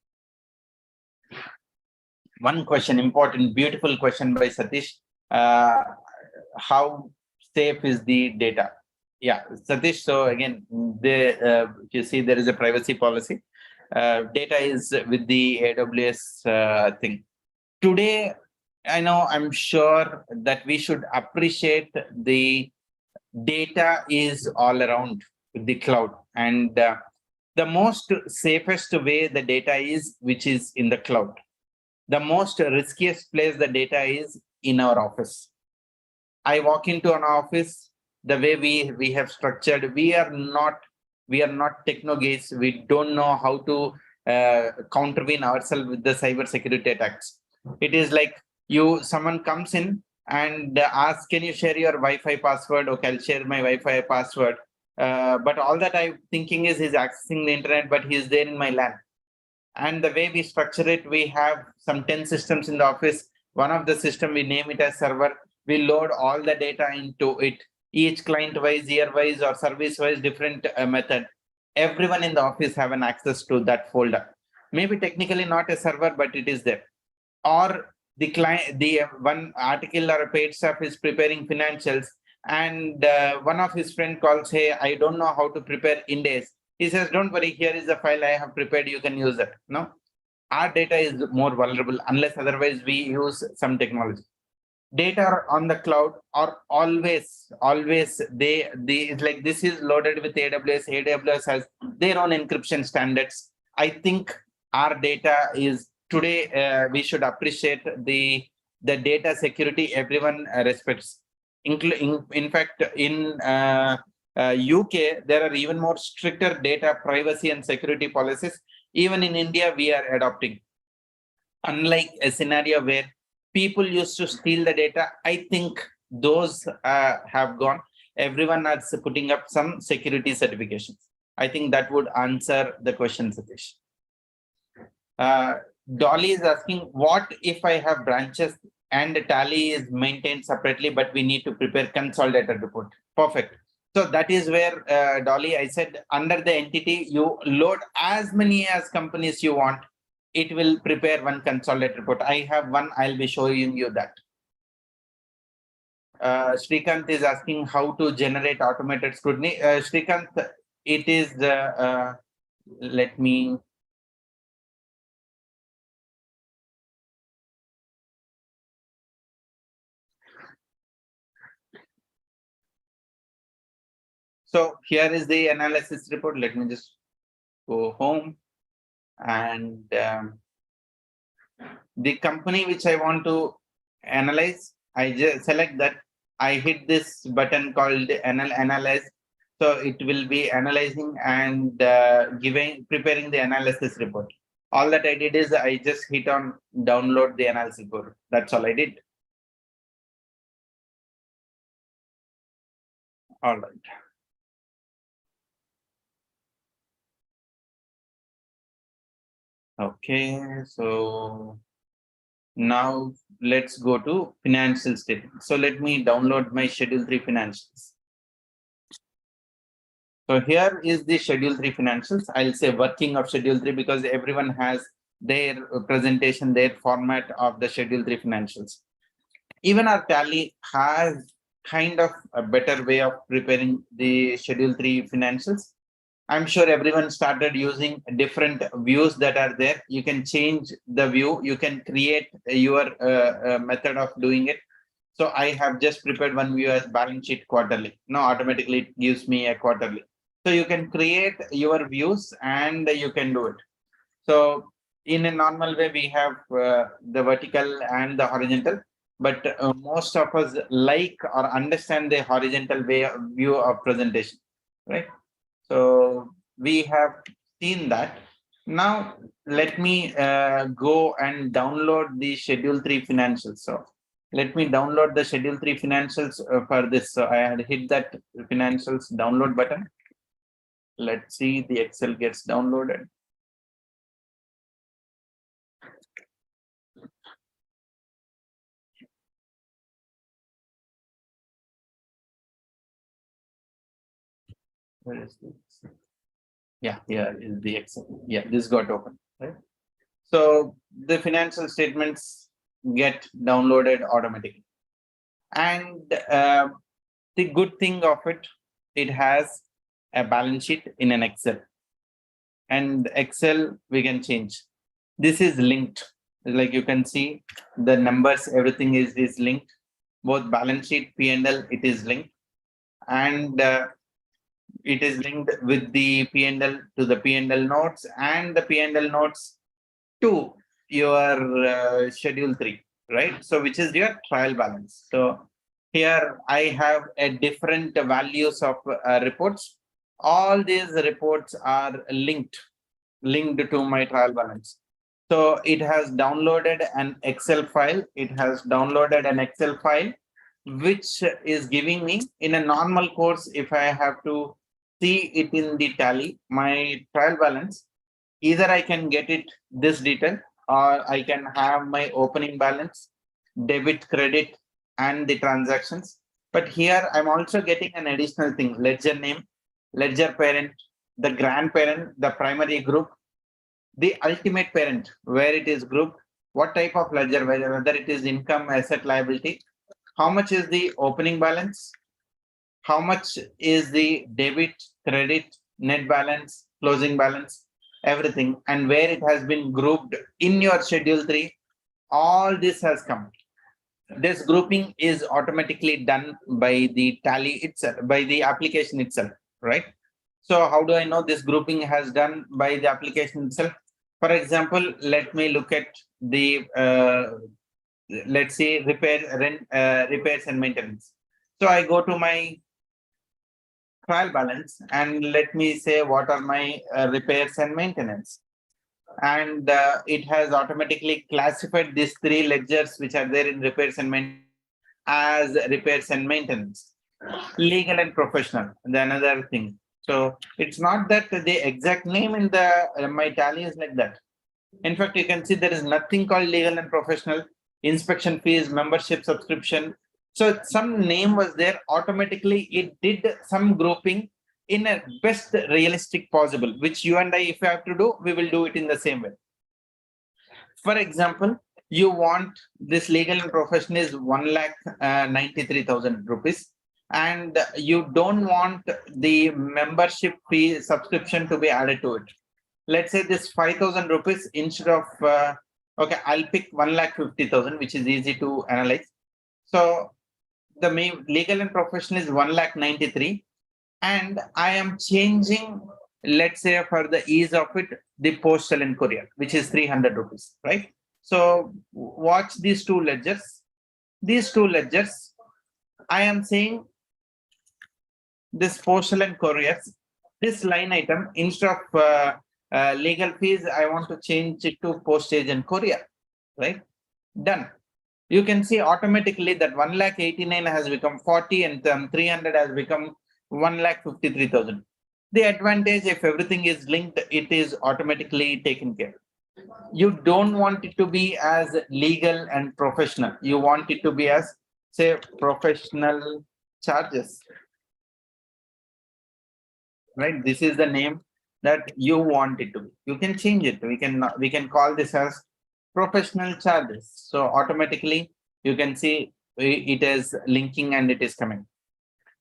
One question, important, beautiful question by Satish. How safe is the data? Yeah, Satish. So again, you see there is a privacy policy. Data is with the AWS thing. Today, I'm sure that we should appreciate the data is all around the cloud, and the most safest way the data is, which is in the cloud. The most riskiest place the data is in our office. I walk into an office, the way we have structured, we are not techno gays. We don't know how to countervene ourselves with the cyber security attacks. It is like someone comes in and asks, can you share your Wi-Fi password? Okay, I'll share my Wi-Fi password. But all that I'm thinking is he's accessing the internet, but he's there in my LAN. And the way we structure it, we have some 10 systems in the office. One of the system, we name it as server. We load all the data into it, each client wise, year wise, or service wise, different method. Everyone in the office have an access to that folder. Maybe technically not a server, but it is there. Or the client, the one article or a paid staff is preparing financials, and one of his friend calls, hey, I don't know how to prepare index. He says, don't worry, here is the file I have prepared, you can use it. No, our data is more vulnerable unless otherwise we use some technology. Data on the cloud are always it's like this is loaded with AWS. AWS has their own encryption standards. I think our data is today, we should appreciate the data security everyone respects. In fact, in UK, there are even more stricter data privacy and security policies. Even in India, we are adopting. Unlike a scenario where people used to steal the data, I think those have gone. Everyone is putting up some security certifications. I think that would answer the question, Satish. Dolly is asking, what if I have branches and the tally is maintained separately, but we need to prepare consolidated report? Perfect. So that is where, Dolly, I said, under the entity, you load as many as companies you want. It will prepare one consolidated report. I have one, I'll be showing you that. Srikanth is asking how to generate automated scrutiny. Srikanth, it is, let me. So here is the analysis report. Let me just go home, and the company which I want to analyze, I just select that. I hit this button called analyze. So it will be analyzing and preparing the analysis report. All that I did is I just hit on download the analysis report. That's all I did. All right. Okay, so now let's go to financial statement. So let me download my Schedule 3 financials. So here is the Schedule 3 financials. I'll say working of Schedule 3 because everyone has their presentation, their format of the Schedule 3 financials. Even our tally has kind of a better way of preparing the Schedule 3 financials. I'm sure everyone started using different views that are there. You can change the view. You can create your method of doing it. So I have just prepared one view as balance sheet quarterly. Now automatically it gives me a quarterly. So you can create your views and you can do it. So in a normal way, we have the vertical and the horizontal, but most of us like or understand the horizontal view of presentation, right? So we have seen that. Now let me go and download the Schedule 3 financials. So let me download the Schedule 3 financials for this. So I had hit that financials download button. Let's see the Excel gets downloaded. Where is this? Yeah, here is the Excel. Yeah, this got open, right? So the financial statements get downloaded automatically. And the good thing of it, it has a balance sheet in an Excel. And Excel, we can change. This is linked. Like you can see, the numbers, everything is linked. Both balance sheet, P&L, it is linked. And it is linked with the P&L to the P&L notes and the P&L notes to your schedule 3, right? So which is your trial balance. So here I have a different values of reports. All these reports are linked to my trial balance. So it has downloaded an Excel file. It has downloaded an Excel file, which is giving me in a normal course, if I have to see it in the tally, my trial balance, either I can get it this detail or I can have my opening balance, debit, credit, and the transactions. But here I'm also getting an additional thing, ledger name, ledger parent, the grandparent, the primary group, the ultimate parent, where it is grouped, what type of ledger, whether it is income, asset, liability, how much is the opening balance, how much is the debit, credit, net balance, closing balance, everything, and where it has been grouped in your schedule 3, all this has come. This grouping is automatically done by the tally itself, by the application itself, right? So how do I know this grouping has done by the application itself? For example, let me look at the let's say repairs and maintenance. So I go to my trial balance and let me say what are my repairs and maintenance. And it has automatically classified these 3 ledgers which are there in repairs and maintenance as repairs and maintenance. Legal and professional, the another thing. So it's not that the exact name in the my tally is like that. In fact, you can see there is nothing called legal and professional, inspection fees, membership, subscription. So some name was there, automatically it did some grouping in a best realistic possible, which you and I, if you have to do, we will do it in the same way. For example, you want this legal and professional is 1,93,000 rupees, and you don't want the membership fee subscription to be added to it. Let's say this 5,000 rupees instead of okay, I'll pick 1,50,000, which is easy to analyze. So the main legal and professional is 1,93,000, and I am changing, let's say for the ease of it, the postal and courier, which is 300 rupees, right? So watch these 2 ledgers. These 2 ledgers, I am saying this postal and couriers, this line item, instead of legal fees, I want to change it to postage and courier, right? Done. You can see automatically that 1,89,000 has become 40 and 300 has become 1,53,000. The advantage, if everything is linked, it is automatically taken care. You don't want it to be as legal and professional. You want it to be as, say, professional charges, right? This is the name that you want it to be. You can change it. We can call this as professional charges. So automatically you can see it is linking and it is coming.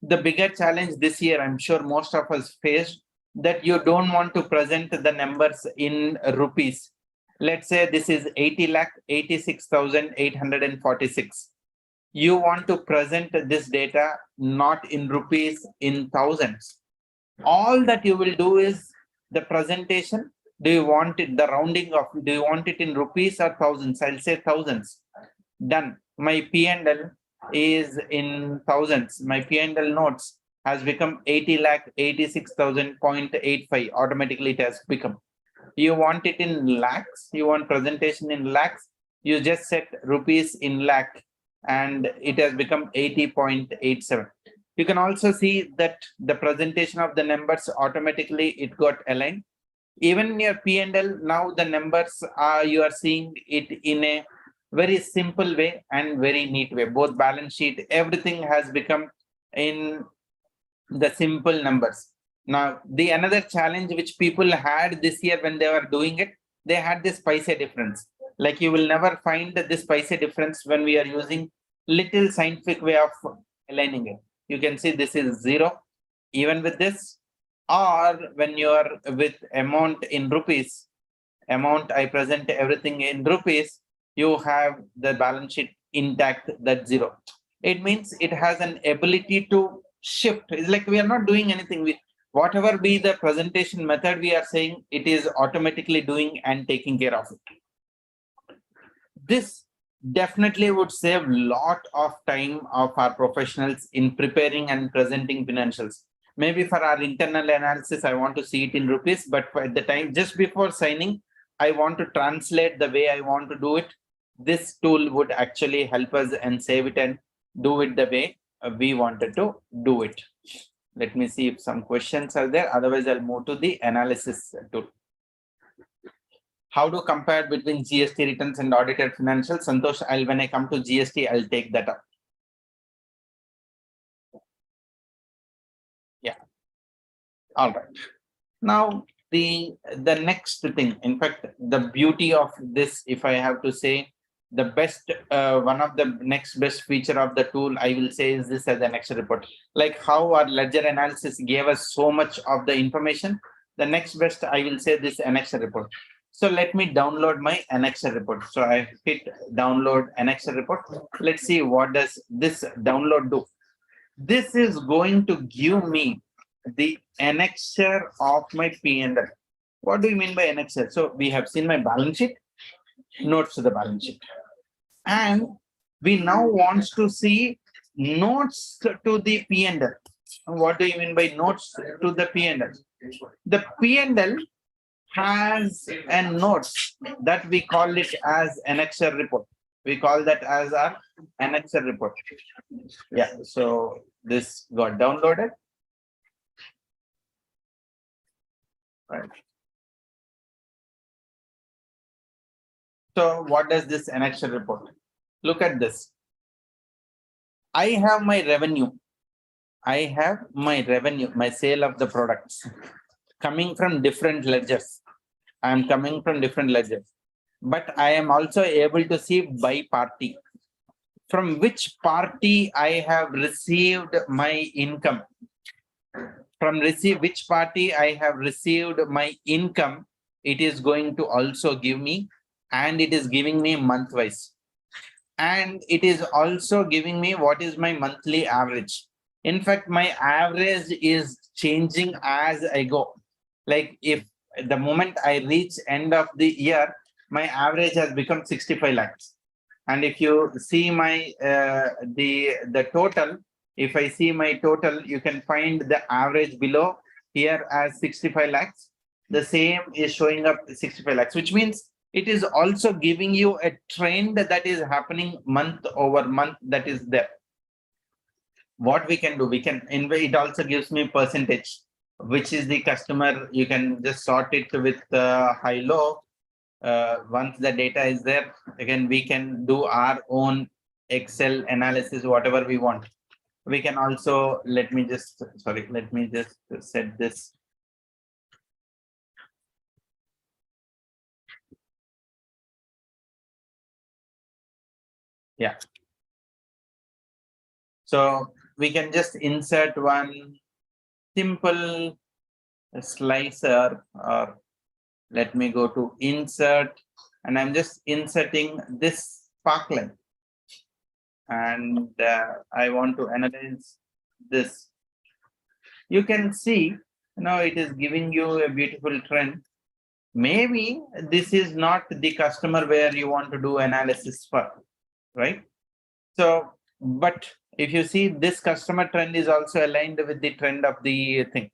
The bigger challenge this year, I'm sure most of us faced, that you don't want to present the numbers in rupees. Let's say this is 80,86,846. You want to present this data not in rupees, in thousands. All that you will do is the presentation. Do you want it, the rounding of, do you want it in rupees or thousands? I'll say thousands. Done. My P&L is in thousands. My P&L notes has become 80,86,000.85. Automatically it has become. You want it in lakhs, you want presentation in lakhs, you just set rupees in lakh and it has become 80.87. You can also see that the presentation of the numbers automatically it got aligned. Even in your P&L, now the numbers are, you are seeing it in a very simple way and very neat way. Both balance sheet, everything has become in the simple numbers. Now, the another challenge which people had this year when they were doing it, they had this paise difference. Like you will never find this paise difference when we are using little scientific way of aligning it. You can see this is 0, even with this, or when you are with amount in rupees, amount I present everything in rupees, you have the balance sheet intact, that 0. It means it has an ability to shift. It's like we are not doing anything. Whatever be the presentation method we are saying, it is automatically doing and taking care of it. This definitely would save a lot of time of our professionals in preparing and presenting financials. Maybe for our internal analysis, I want to see it in rupees, but at the time, just before signing, I want to translate the way I want to do it. This tool would actually help us and save it and do it the way we wanted to do it. Let me see if some questions are there. Otherwise, I'll move to the analysis tool. How to compare between GST returns and audited financials? Santosh, when I come to GST, I'll take that up. Yeah. All right. Now, the next thing, in fact, the beauty of this, if I have to say, the best, one of the next best feature of the tool, I will say, is this as an Excel report. Like how our ledger analysis gave us so much of the information, the next best, I will say, this an Excel report. So let me download my Excel report. So I hit download an Excel report. Let's see what does this download do. This is going to give me the annexure of my P&L. What do you mean by annexure? So we have seen my balance sheet, notes to the balance sheet. And we now want to see notes to the P&L. What do you mean by notes to the P&L? The P&L has a note that we call it as annexure report. We call that as our annexure report. Yeah, so this got downloaded. Right. So what does this annexure report? Look at this. I have my revenue. I have my revenue, my sale of the products coming from different ledgers. I am coming from different ledgers. But I am also able to see by party. From which party I have received my income. From which party I have received my income, it is going to also give me, and it is giving me month-wise. And it is also giving me what is my monthly average. In fact, my average is changing as I go. Like if the moment I reach end of the year, my average has become 65 lakhs. And if you see my the total, if I see my total, you can find the average below here as 65 lakhs. The same is showing up 65 lakhs, which means it is also giving you a trend that is happening month over month that is there. What we can do, we can, it also gives me percentage, which is the customer. You can just sort it with high-low. Once the data is there, again, we can do our own Excel analysis, whatever we want. We can also, let me just set this. Yeah. So we can just insert one simple slicer, or let me go to insert, and I'm just inserting this sparkline. And I want to analyze this. You can see, it is giving you a beautiful trend. Maybe this is not the customer where you want to do analysis for, right? So, but if you see, this customer trend is also aligned with the trend of the thing.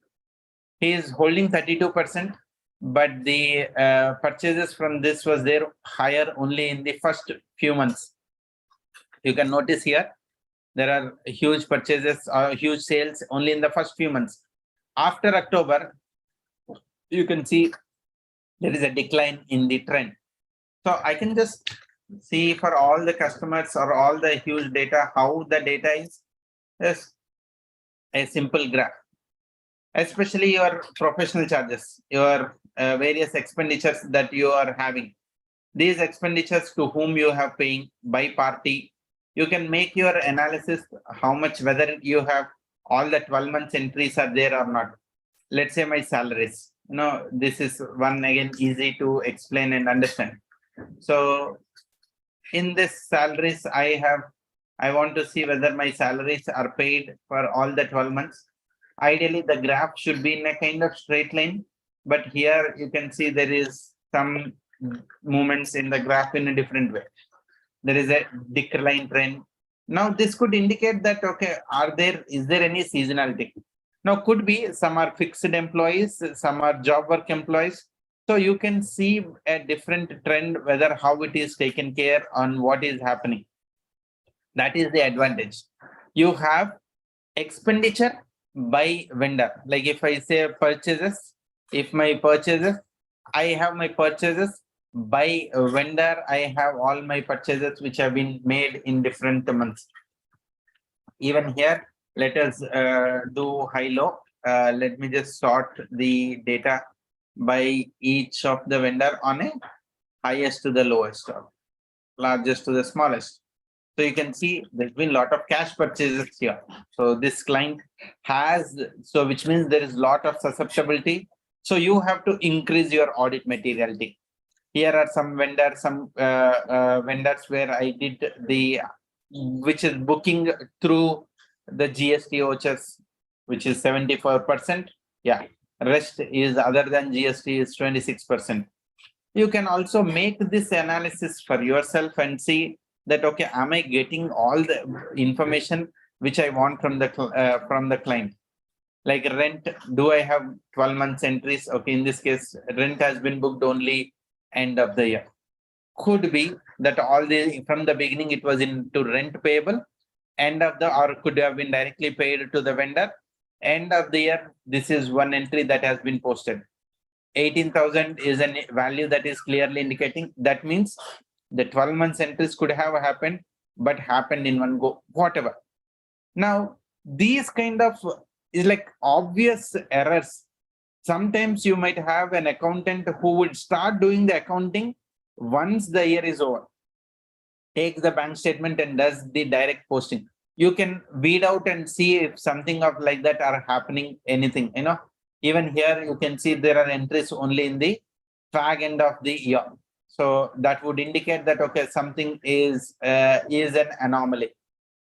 He is holding 32%, but the purchases from this was there higher only in the first few months. You can notice here, there are huge purchases or huge sales only in the first few months. After October, you can see there is a decline in the trend. So I can just see for all the customers or all the huge data, how the data is just a simple graph. especially your professional charges, your various expenditures that you are having. These expenditures to whom you have paying by party, you can make your analysis how much, whether you have all the 12 months entries are there or not. Let's say my salaries, this is one again easy to explain and understand. So in this salaries, I want to see whether my salaries are paid for all the 12 months. Ideally, the graph should be in a kind of straight line, but here you can see there is some movements in the graph in a different way. There is a decline trend. Now, this could indicate that, okay, is there any seasonality? Now, could be some are fixed employees, some are job work employees. So you can see a different trend, whether how it is taken care on what is happening. That is the advantage. You have expenditure by vendor. Like if I say purchases, if my purchases, I have my purchases by vendor, I have all my purchases which have been made in different months. Even here, let us do high-low. Let me just sort the data by each of the vendor on a highest to the lowest, or largest to the smallest. So you can see there's been a lot of cash purchases here. So this client has, so which means there is a lot of susceptibility. So you have to increase your audit materiality. Here are some vendors, vendors where I did which is booking through the GST vouchers, which is 74%. Yeah, rest is other than GST is 26%. You can also make this analysis for yourself and see that, okay, am I getting all the information which I want from the client? Like rent, do I have 12 months entries? Okay, in this case, rent has been booked only end of the year. Could be that from the beginning it was into rent payable, or could have been directly paid to the vendor. End of the year, this is one entry that has been posted. 18,000 is a value that is clearly indicating. That means the 12 months entries could have happened, but happened in one go, whatever. Now, these kind of is like obvious errors. Sometimes you might have an accountant who would start doing the accounting once the year is over. Takes the bank statement and does the direct posting. You can weed out and see if something of like that are happening, anything, Even here, you can see there are entries only in the fag end of the year. So that would indicate that, okay, something is an anomaly.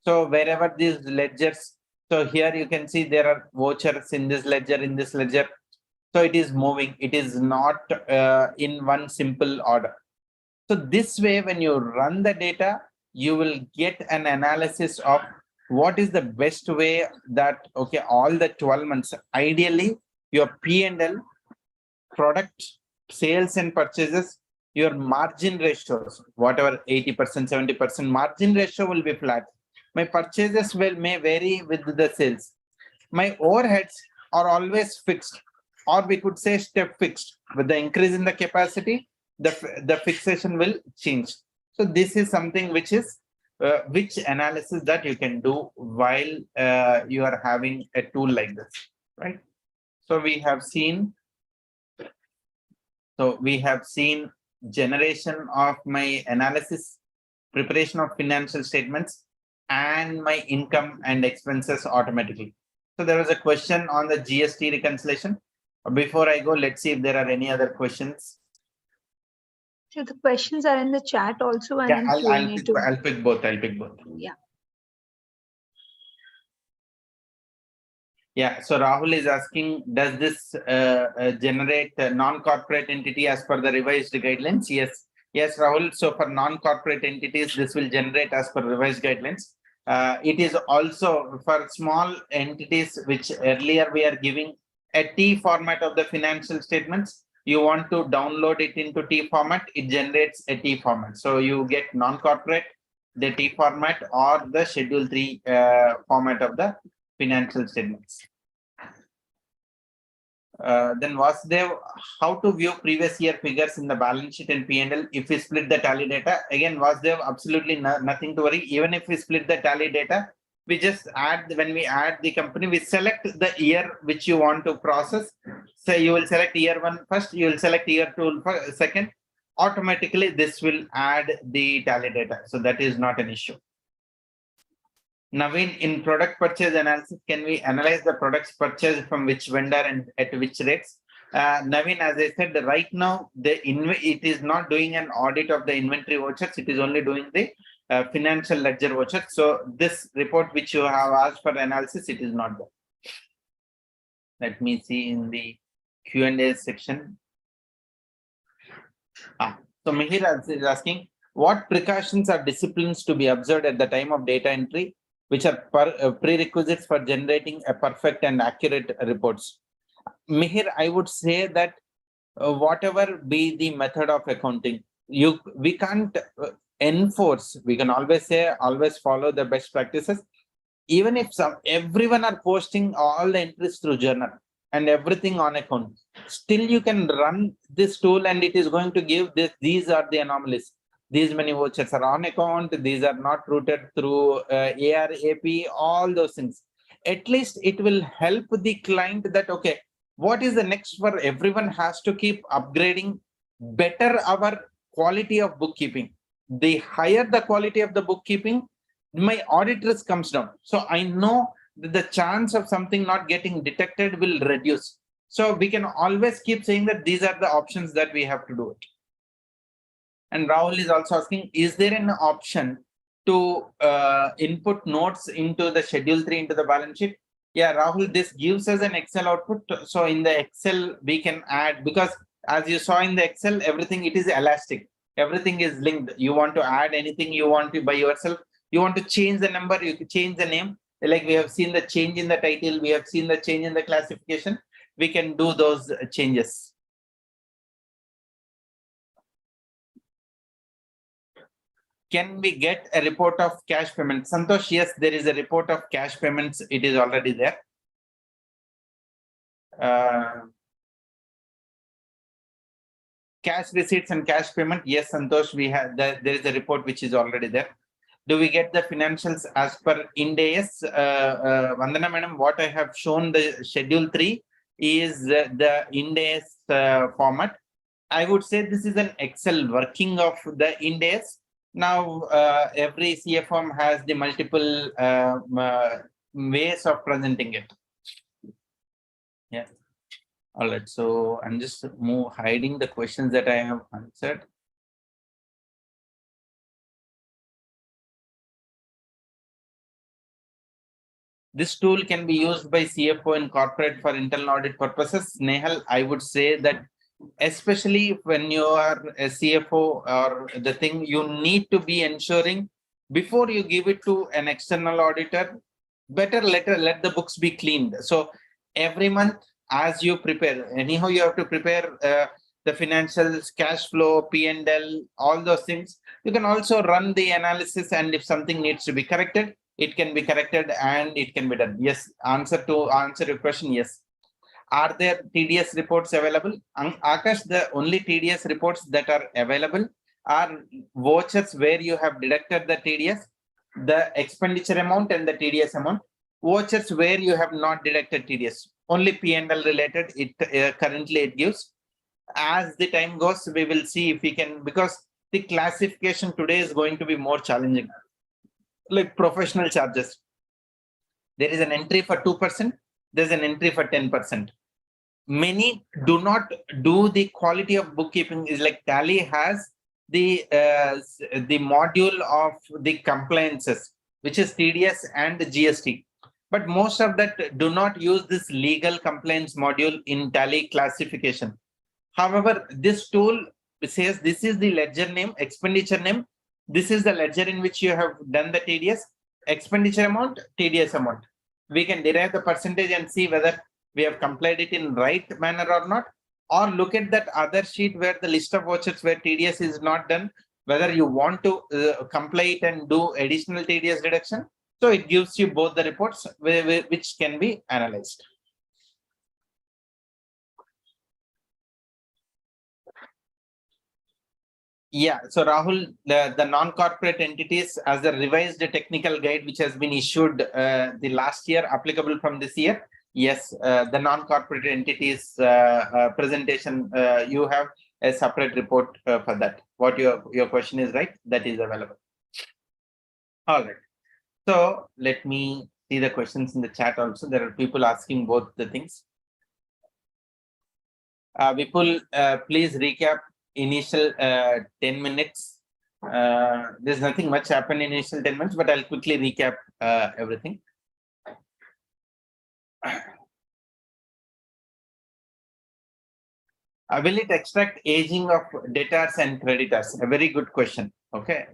So wherever these ledgers, so here you can see there are vouchers in this ledger, So it is moving. It is not in one simple order. So this way, when you run the data, you will get an analysis of what is the best way that, okay, all the 12 months, ideally, your P&L, product, sales and purchases, your margin ratios, whatever 80%, 70% margin ratio will be flat. My purchases may vary with the sales. My overheads are always fixed, or we could say step fixed. With the increase in the capacity, the fixation will change. So this is something which is which analysis that you can do while you are having a tool like this, right? So we have seen. So we have seen generation of my analysis, preparation of financial statements, and my income and expenses automatically. So there was a question on the GST reconciliation. Before I go, let's see if there are any other questions. So the questions are in the chat also, and yeah, in Q&A I'll pick both. Yeah. Yeah, so Rahul is asking, does this generate a non-corporate entity as per the revised guidelines? Yes, Rahul. So for non-corporate entities, this will generate as per revised guidelines. It is also for small entities, which earlier we are giving a T format of the financial statements. You want to download it into T format, it generates a T format. So you get non-corporate, the T format, or the Schedule 3 format of the financial statements. Then Vasudev, how to view previous year figures in the balance sheet and P&L if we split the tally data? Again, Vasudev, absolutely nothing to worry. Even if we split the tally data, we just add, when we add the company, we select the year which you want to process. So you will select year 1 first, you will select year 2 second. Automatically, this will add the tally data. So that is not an issue. Naveen, in product purchase analysis, can we analyze the products purchased from which vendor and at which rates? Naveen, as I said, right now, it is not doing an audit of the inventory vouchers. It is only doing the financial ledger voucher. So this report which you have asked for analysis, it is not there. Let me see in the Q&A section. So Mihir is asking, what precautions or disciplines to be observed at the time of data entry, which are prerequisites for generating a perfect and accurate reports? Mihir, I would say that whatever be the method of accounting, we can't enforce. We can always say, always follow the best practices. Even if everyone are posting all the entries through journal and everything on account, still you can run this tool and it is going to give this. These are the anomalies. These many vouchers are on account. These are not routed through AR, AP, all those things. At least it will help the client that, okay, what is the next for everyone has to keep upgrading, better our quality of bookkeeping. The higher the quality of the bookkeeping, my audit risk comes down. So I know that the chance of something not getting detected will reduce. So we can always keep saying that these are the options that we have to do it. And Rahul is also asking, is there an option to input notes into the schedule 3 into the balance sheet? Yeah, Rahul, this gives us an Excel output. So in the Excel, we can add, because as you saw in the Excel, everything, it is elastic. Everything is linked. You want to add anything you want to by yourself. You want to change the number, you can change the name. Like we have seen the change in the title, we have seen the change in the classification. We can do those changes. Can we get a report of cash payment? Santosh, yes, there is a report of cash payments. It is already there. Cash receipts and cash payment. Yes, Santosh, we have there is a report which is already there. Do we get the financials as per Ind AS? Vandana madam, what I have shown the schedule 3 is the Ind AS format. I would say this is an Excel working of the Ind AS. Now, every CA firm has the multiple ways of presenting it. Yeah. All right. So I'm just hiding the questions that I have answered. This tool can be used by CFO in corporate for internal audit purposes. Nehal, I would say that especially when you are a CFO or the thing, you need to be ensuring before you give it to an external auditor, better let the books be cleaned. So every month as you prepare, anyhow you have to prepare the financials, cash flow, P&L, all those things. You can also run the analysis, and if something needs to be corrected, it can be corrected and it can be done. Yes, answer your question, yes. Are there TDS reports available? Akash, the only TDS reports that are available are vouchers where you have deducted the TDS, the expenditure amount and the TDS amount. Vouchers where you have not deducted TDS, only P&L related, it currently it gives. As the time goes, we will see if we can, because the classification today is going to be more challenging. Like professional charges, there is an entry for 2%, there's an entry for 10%. Many do not do the quality of bookkeeping. Is like Tally has the module of the compliances, which is TDS and GST. But most of that do not use this legal compliance module in Tally classification. However, this tool says this is the ledger name, expenditure name. This is the ledger in which you have done the TDS, expenditure amount, TDS amount. We can derive the percentage and see whether we have complied it in right manner or not, or look at that other sheet where the list of vouchers where TDS is not done, whether you want to comply it and do additional TDS deduction. So it gives you both the reports which can be analyzed. Yeah, so Rahul, the non-corporate entities as the revised technical guide which has been issued the last year, applicable from this year. Yes, the non-corporate entities presentation, you have a separate report for that. What your question is, right? That is available. All right. So let me see the questions in the chat also. There are people asking both the things. Vipul, please recap initial 10 minutes. There's nothing much happened in initial 10 minutes, but I'll quickly recap everything. Will it extract aging of debtors and creditors? A very good question. Okay.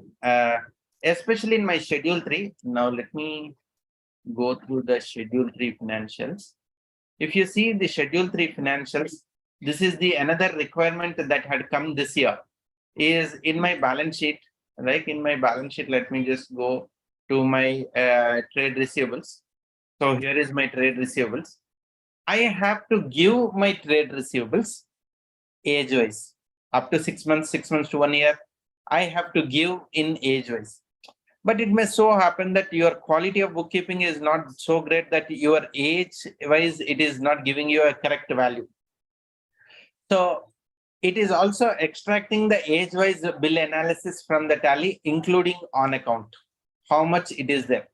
Especially in my schedule 3. Now let me go through the schedule 3 financials. If you see the schedule 3 financials, this is the another requirement that had come this year is in my balance sheet, right? In my balance sheet, let me just go to my trade receivables. So here is my trade receivables. I have to give my trade receivables age wise up to 6 months, 6 months to 1 year. I have to give in age wise. But it may so happen that your quality of bookkeeping is not so great that your age wise it is not giving you a correct value. So it is also extracting the age wise bill analysis from the tally, including on account, how much it is there.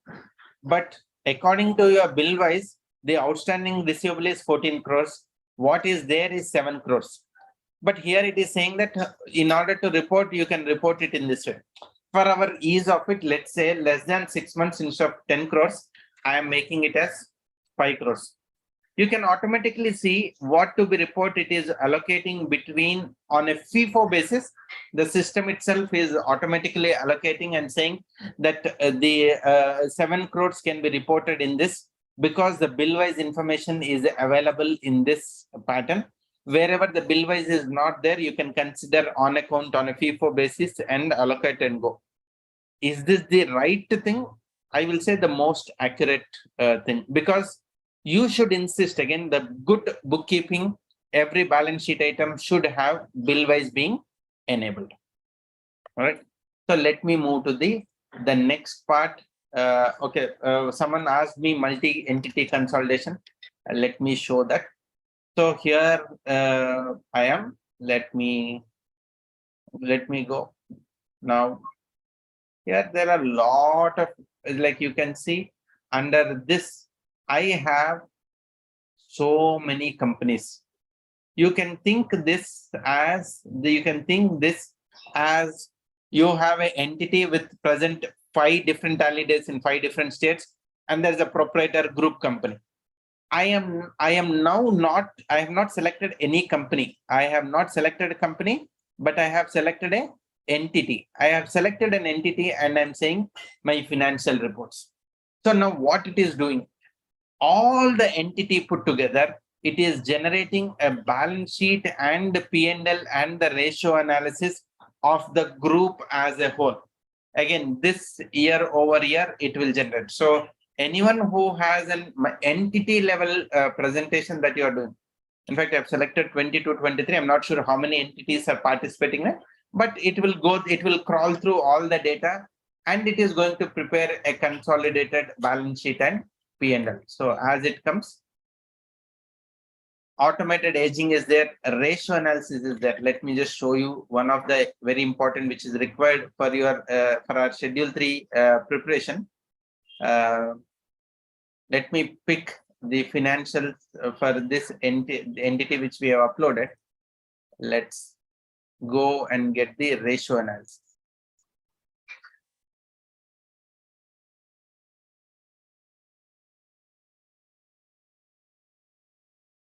But according to your bill wise, the outstanding receivable is 14 crores. What is there is 7 crores. But here it is saying that in order to report, you can report it in this way. For our ease of it, let's say less than 6 months instead of 10 crores, I am making it as 5 crores. You can automatically see what to be reported. It is allocating between on a FIFO basis. The system itself is automatically allocating and saying that the 7 crores can be reported in this because the bill-wise information is available in this pattern. Wherever the bill-wise is not there, you can consider on account on a FIFO basis and allocate and go. Is this the right thing? I will say the most accurate thing, because you should insist again the good bookkeeping, every balance sheet item should have bill-wise being enabled. All right. So let me move to the next part. Okay. Someone asked me multi-entity consolidation. Let me show that. So here I am. Let me go now. Here there are a lot of, like you can see under this, I have so many companies. You can think this as you have an entity with present 5 different tally days in 5 different states, and there's a proprietor group company. I have not selected any company. I have not selected a company, but I have selected a entity. I have selected an entity and I'm saying my financial reports. So now what it is doing, all the entity put together, it is generating a balance sheet and the P&L and the ratio analysis of the group as a whole. Again, this year over year, it will generate. So anyone who has an entity level presentation that you are doing, in fact, I've selected 22, 23. I'm not sure how many entities are participating in it, but it will crawl through all the data and it is going to prepare a consolidated balance sheet and P&L. So as it comes, automated aging is there, ratio analysis is there. Let me just show you one of the very important, which is required for your for our schedule 3 preparation. Let me pick the financials for this entity which we have uploaded. Let's go and get the ratio analysis.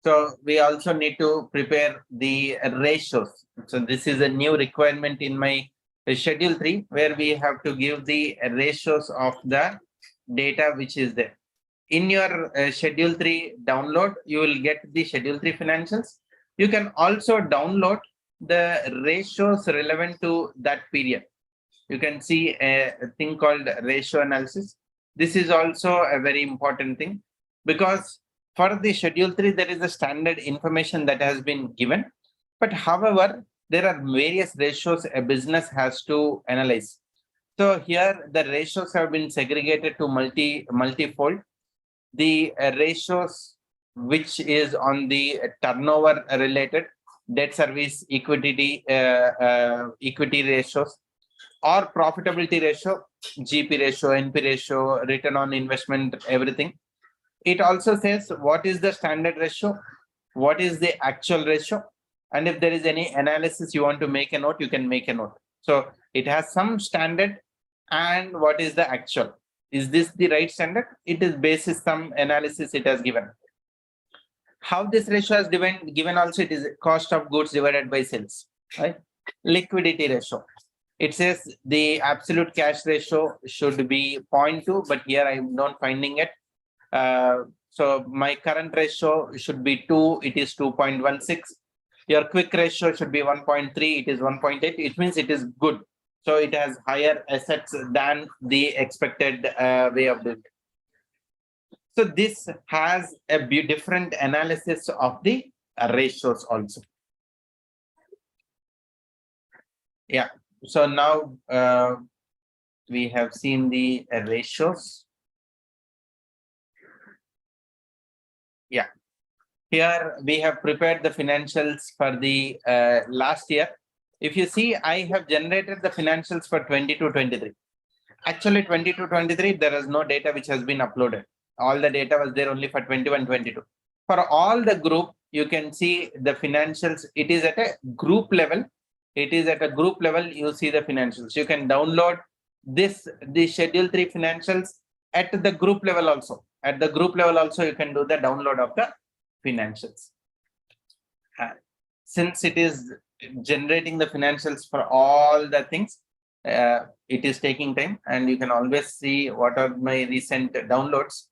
So we also need to prepare the ratios. So this is a new requirement in my schedule 3, where we have to give the ratios of the data which is there. In your schedule 3 download, you will get the schedule 3 financials. You can also download the ratios relevant to that period. You can see a thing called ratio analysis. This is also a very important thing, because for the schedule 3, there is a standard information that has been given. But however, there are various ratios a business has to analyze. So here the ratios have been segregated to multifold. The ratios which is on the turnover related, debt service equity ratios, or profitability ratio, GP ratio, NP ratio, return on investment, everything. It also says what is the standard ratio, what is the actual ratio, and if there is any analysis you want to make a note, you can make a note. So it has some standard and what is the actual. Is this the right standard? It is basis some analysis it has given. How this ratio is given also, it is cost of goods divided by sales, right? Liquidity ratio. It says the absolute cash ratio should be 0.2, but here I'm not finding it. So my current ratio should be 2, it is 2.16. Your quick ratio should be 1.3, it is 1.8. It means it is good. So it has higher assets than the expected way of doing it. So this has a different analysis of the ratios also. Yeah. So now we have seen the ratios. Yeah. Here we have prepared the financials for the last year. If you see, I have generated the financials for 22-23. Actually, 22-23, there is no data which has been uploaded. All the data was there only for 21-22. For all the group, you can see the financials. It is at a group level. It is at a group level. You see the financials. You can download the Schedule 3 financials at the group level also. At the group level also, you can do the download of the financials. Since it is generating the financials for all the things, it is taking time, and you can always see what are my recent downloads.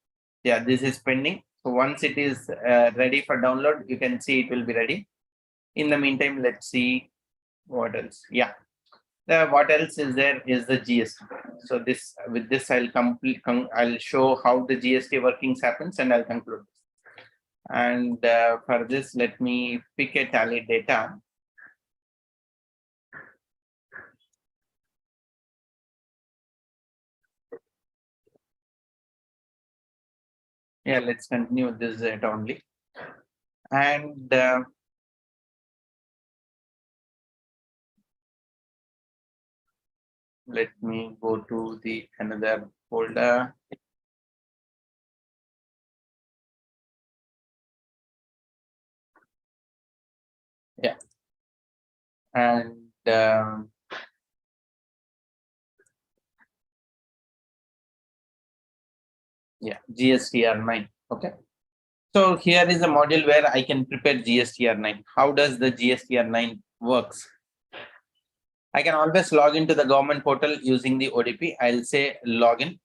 Yeah, this is pending. So once it is ready for download, you can see it will be ready. In the meantime, let's see what else. Yeah, what else is there is the GST. So this, with this, I'll complete. I'll show how the GST workings happens, and I'll conclude. And for this, let me pick a tally data. Yeah, let's continue with this data only. And let me go to the another folder. Yeah. And yeah, GSTR9. Okay. So here is a module where I can prepare GSTR9. How does the GSTR9 works? I can always log into the government portal using the ODP. I'll say login.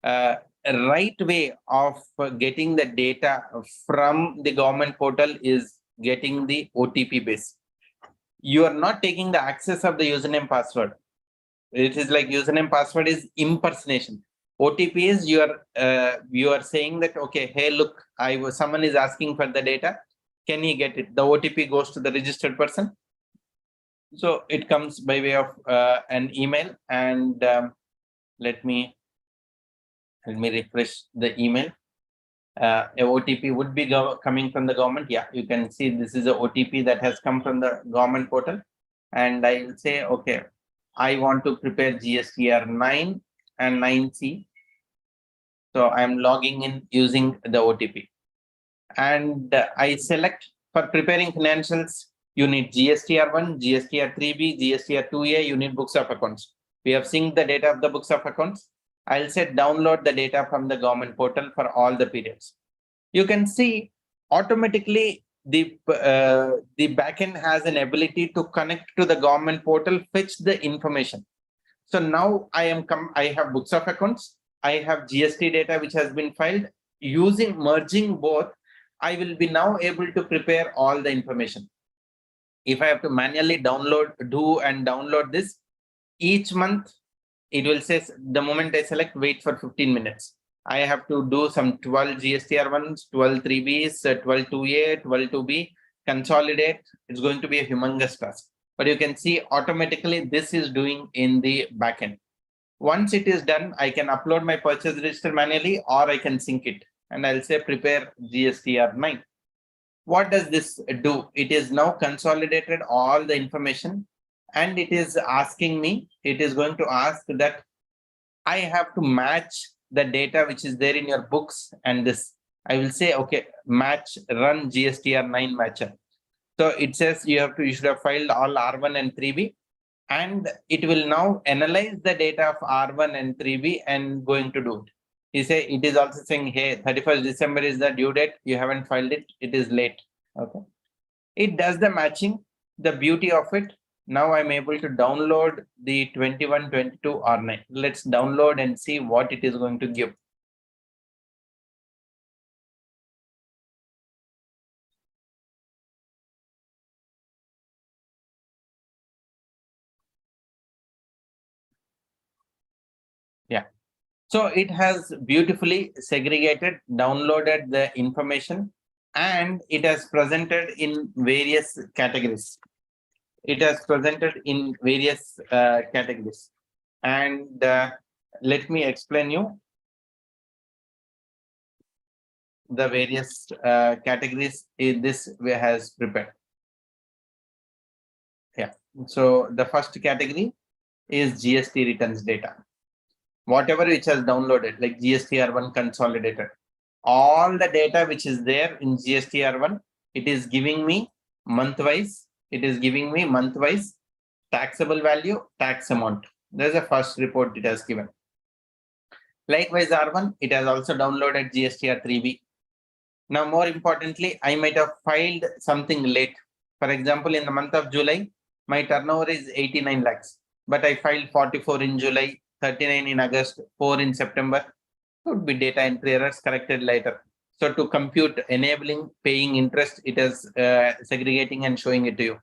Right way of getting the data from the government portal is getting the OTP base. You are not taking the access of the username password. It is like username password is impersonation. OTP is you are saying that, okay, hey, look, someone is asking for the data. Can he get it? The OTP goes to the registered person. So it comes by way of an email, and let me refresh the email. A OTP would be coming from the government. Yeah, you can see this is a OTP that has come from the government portal, and I will say, okay, I want to prepare GSTR 9 and 9C. So I'm logging in using the OTP, and I select for preparing financials. You need GSTR1, GSTR3B, GSTR2A. You need books of accounts. We have synced the data of the books of accounts. I'll say download the data from the government portal for all the periods. You can see automatically the backend has an ability to connect to the government portal, fetch the information. So now I have books of accounts. I have GST data which has been filed. Merging both, I will be now able to prepare all the information. If I have to manually download this each month, it will say the moment I select, wait for 15 minutes. I have to do some 12 GSTR1s, 12 3Bs, 12 2A, 12 2B, consolidate. It's going to be a humongous task. but you can see automatically this is doing in the backend. Once it is done, I can upload my purchase register manually, or I can sync it, and I'll say prepare GSTR 9. What does this do? It is now consolidated all the information, and it is asking me, it is going to ask that I have to match the data which is there in your books and this. I will say, okay, match, run GSTR 9 matcher. So it says you should have filed all R1 and 3B, and it will now analyze the data of R1 and 3B and going to do it. It is also saying, hey, 31st December is the due date. You haven't filed it. It is late. Okay. It does the matching. The beauty of it, now I'm able to download the 21-22 R9. Let's download and see what it is going to give. Yeah. So it has beautifully segregated, downloaded the information, and it has presented in various categories. It has presented in various categories. And let me explain you the various categories this has prepared. Yeah. So the first category is GST returns data. Whatever which has downloaded, like GSTR1 consolidated, all the data which is there in GSTR1, it is giving me month-wise. It is giving me month-wise taxable value, tax amount. There's a first report it has given. Likewise, R1, it has also downloaded GSTR3B. Now, more importantly, I might have filed something late. For example, in the month of July, my turnover is 89 lakhs, but I filed 44 in July, 39 in August, 4 in September. Could be data entry errors corrected later. So to compute enabling paying interest, it is segregating and showing it to you.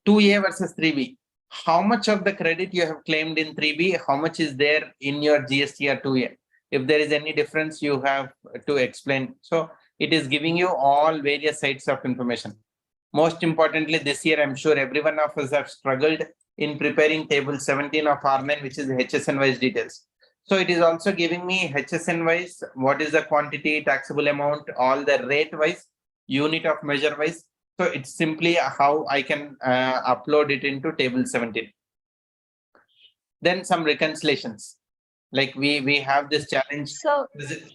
2A versus 3B. How much of the credit you have claimed in 3B? How much is there in your GSTR 2A? If there is any difference, you have to explain. So it is giving you all various sides of information. Most importantly, this year, I'm sure every one of us have struggled in preparing table 17 of R9, which is HSN-wise details. So it is also giving me HSN-wise, what is the quantity, taxable amount, all the rate-wise, unit of measure-wise. So it's simply how I can upload it into table 17. Then some reconciliations. Like we have this challenge. So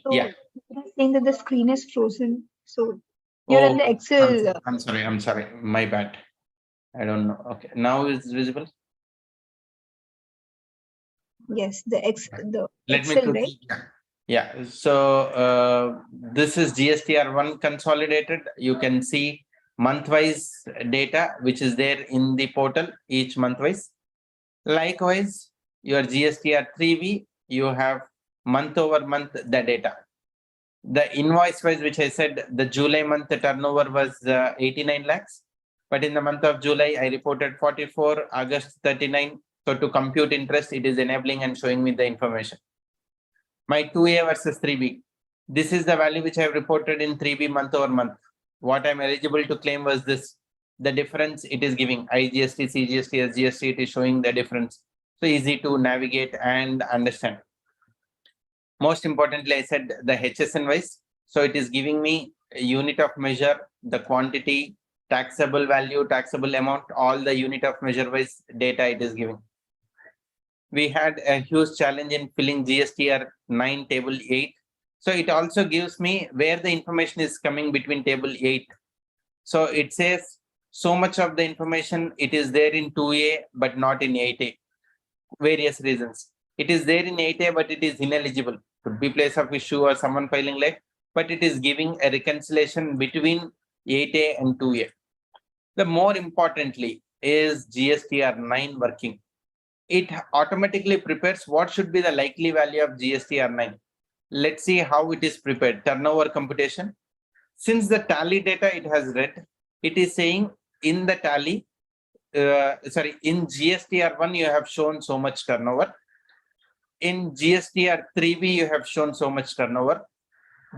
yeah. You're saying that the screen is frozen. So you're in the Excel. I'm sorry. My bad. I don't know. Okay. Now it's visible. Yes, the Excel, right? Yeah. So this is GSTR1 consolidated. You can see month-wise data, which is there in the portal, each month-wise. Likewise, your GSTR3B, you have month-over-month the data. The invoice-wise, which I said, the July month the turnover was 89 lakhs. But in the month of July, I reported 44, August 39. So to compute interest, it is enabling and showing me the information. My 2A versus 3B. This is the value which I have reported in 3B month over month. What I'm eligible to claim was this. The difference it is giving IGST, CGST, SGST, it is showing the difference. So easy to navigate and understand. Most importantly, I said the HSN wise. So it is giving me a unit of measure, the quantity, taxable value, taxable amount, all the unit of measure wise data it is giving. We had a huge challenge in filling GSTR 9 table 8. So it also gives me where the information is coming between table 8. So it says so much of the information, it is there in 2A, but not in 8A. Various reasons. It is there in 8A, but it is ineligible. Could be place of issue or someone filing late, but it is giving a reconciliation between 8A and 2A. The more importantly is GSTR 9 working. It automatically prepares what should be the likely value of GSTR 9. Let's see how it is prepared. Turnover computation. Since the tally data it has read, it is saying in the tally, in GSTR1 you have shown so much turnover. In GSTR3B you have shown so much turnover.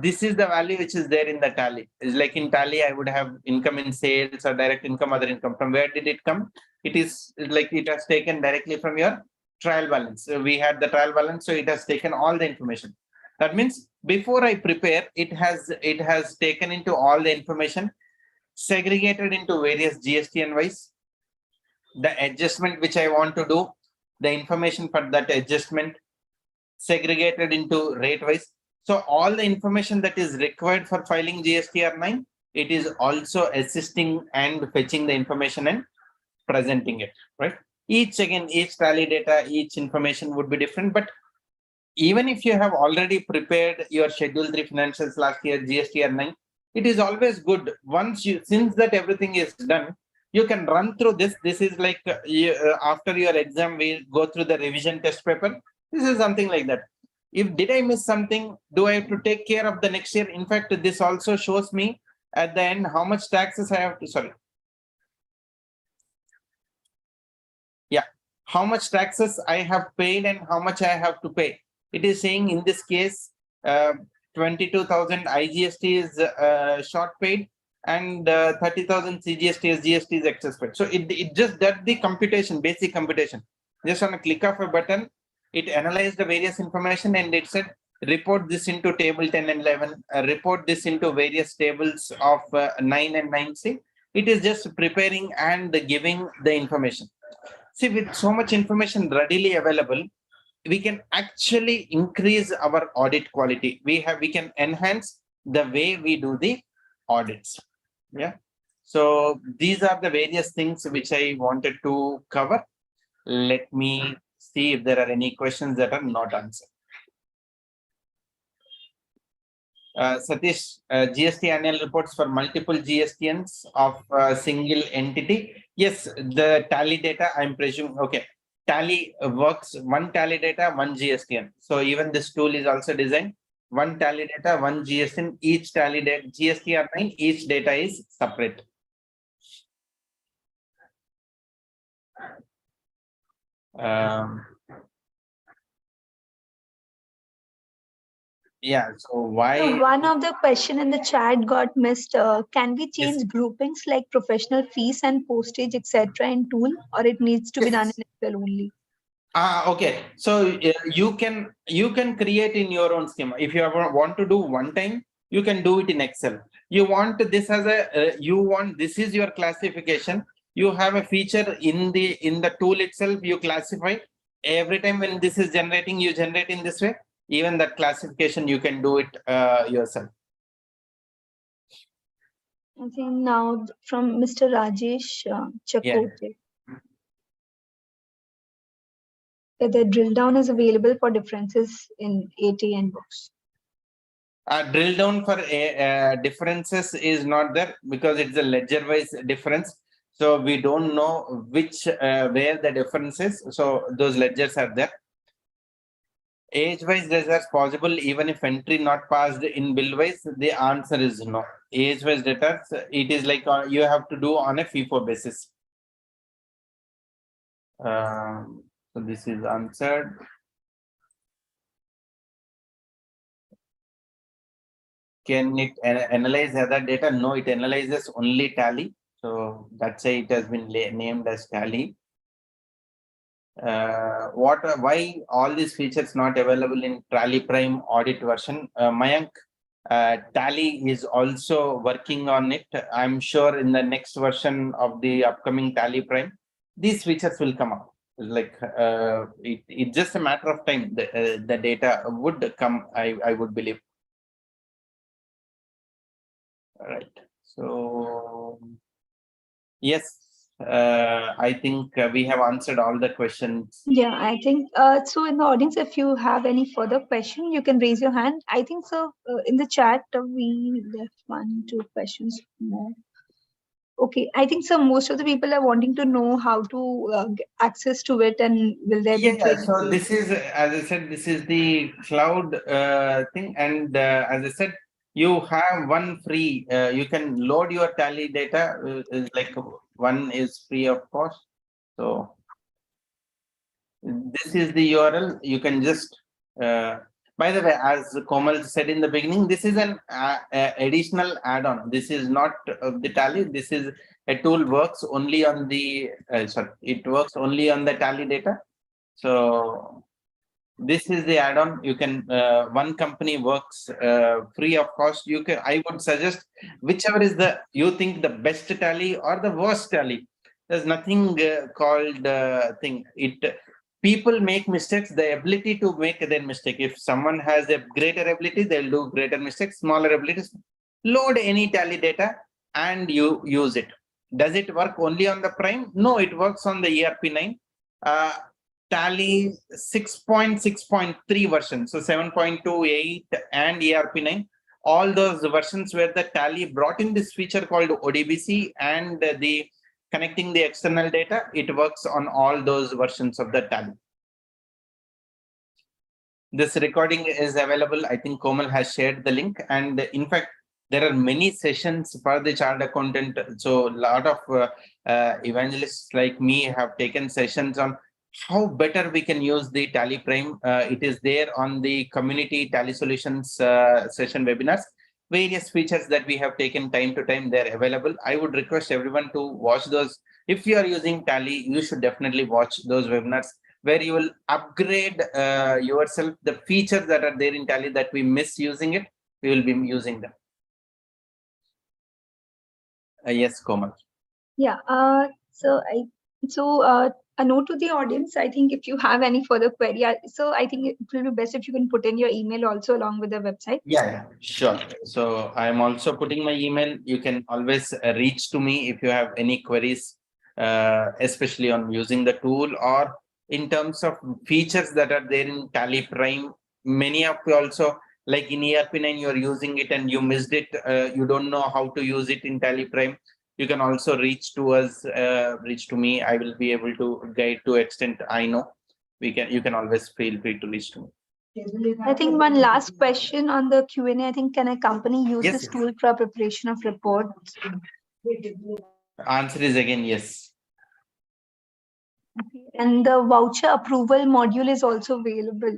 this is the value which is there in the tally. It's like in tally, I would have income in sales or direct income, other income. From where did it come? It is like it has taken directly from your trial balance. So we had the trial balance, so it has taken all the information. That means before I prepare, it has taken into all the information, segregated into various GST and wise, the adjustment which I want to do, the information for that adjustment, segregated into rate wise. So all the information that is required for filing GSTR9, it is also assisting and fetching the information and presenting it, right? Each tally data, each information would be different, but even if you have already prepared your Schedule 3 financials last year, GSTR9, it is always good once since that everything is done, you can run through this. This is like after your exam, we go through the revision test paper. This is something like that. If did I miss something, do I have to take care of the next year? In fact, this also shows me at the end how much taxes I have to, how much taxes I have paid and how much I have to pay. It is saying in this case, 22,000 IGST is short paid and 30,000 CGST is GST is excess paid. So it just does the computation, basic computation. Just on a click of a button, it analyzed the various information and it said, report this into table 10 and 11, report this into various tables of 9 and 9C. It is just preparing and giving the information. See, with so much information readily available, we can actually increase our audit quality. We can enhance the way we do the audits. Yeah. So these are the various things which I wanted to cover. Let me see if there are any questions that are not answered. Satish, GST annual reports for multiple GSTNs of a single entity. Yes, the tally data, I'm presuming, okay. Tally works, one tally data, one GSTN. So even this tool is also designed, one tally data, one GSTN, each tally data, GSTR9, each data is separate. Yeah, so why? So one of the question in the chat got missed. Can we change Yes. groupings like professional fees and postage, etc. in tool, or it needs to be done in Excel only? Okay. So you can create in your own schema. If you want to do one time, you can do it in Excel. You want this as a this is your classification. You have a feature in the tool itself. You classify every time when this is generating, you generate in this way. Even that classification, you can do it yourself. I think now from Mr. Rajesh Chakote. The drill down is available for differences in ATN books. Drill down for differences is not there because it's a ledger wise difference. So we don't know which where the difference is. So those ledgers are there. Age wise results possible even if entry not passed in bill wise. The answer is no. Age wise data, it is like you have to do on a FIFO basis. So this is answered. Can it analyze other data? No, it analyzes only tally. So that's why it has been named as tally. Why all these features not available in Tally Prime audit version? Mayank, Tally is also working on it. I'm sure in the next version of the upcoming Tally Prime, these features will come up. Like it's just a matter of time. The data would come, I would believe. All right. So yes. I think we have answered all the questions. Yeah, I think so. In the audience, if you have any further question, you can raise your hand. I think so. In the chat, we left 1-2 questions more. Okay, I think so. Most of the people are wanting to know how to get access to it, and will there be training? So this is, as I said, this is the cloud thing, and as I said, you have one free. You can load your tally data. Like one is free of cost. So this is the URL. You can just By the way, as Komal said in the beginning, this is an additional add-on. This is not the Tally. This is a tool works only on the it works only on the Tally data. So this is the add-on. You can one company works free of cost. You can, I would suggest whichever is the you think the best Tally or the worst Tally. There's nothing called thing. People make mistakes. The ability to make their mistake. If someone has a greater ability, they'll do greater mistakes. Smaller abilities, load any Tally data and you use it. Does it work only on the Prime? No, it works on the ERP9. Tally 6.6.3 version, so 7.28 and ERP9, all those versions where the Tally brought in this feature called ODBC and the connecting the external data, it works on all those versions of the Tally. This recording is available. I think Komal has shared the link, and in fact, there are many sessions for the chartered accountant. So a lot of evangelists like me have taken sessions on how better we can use the Tally Prime. It is there on the community Tally Solutions session webinars. Various features that we have taken time to time, they're available. I would request everyone to watch those. If you are using Tally, you should definitely watch those webinars where you will upgrade yourself. The features that are there in Tally that we miss using it, we will be using them. Yes, Komal. Yeah. A note to the audience. I think if you have any further query, so I think it will be best if you can put in your email also along with the website. Yeah, sure. So I am also putting my email. You can always reach to me if you have any queries, especially on using the tool or in terms of features that are there in Tally Prime. Many of you also, like in ERP9, you are using it and you missed it. You don't know how to use it in Tally Prime. You can also reach to us, reach to me. I will be able to guide to extent I know. You can always feel free to reach to me. I think one last question on the Q&A. I think, can a company use this tool for preparation of reports? Answer is again yes. And the voucher approval module is also available.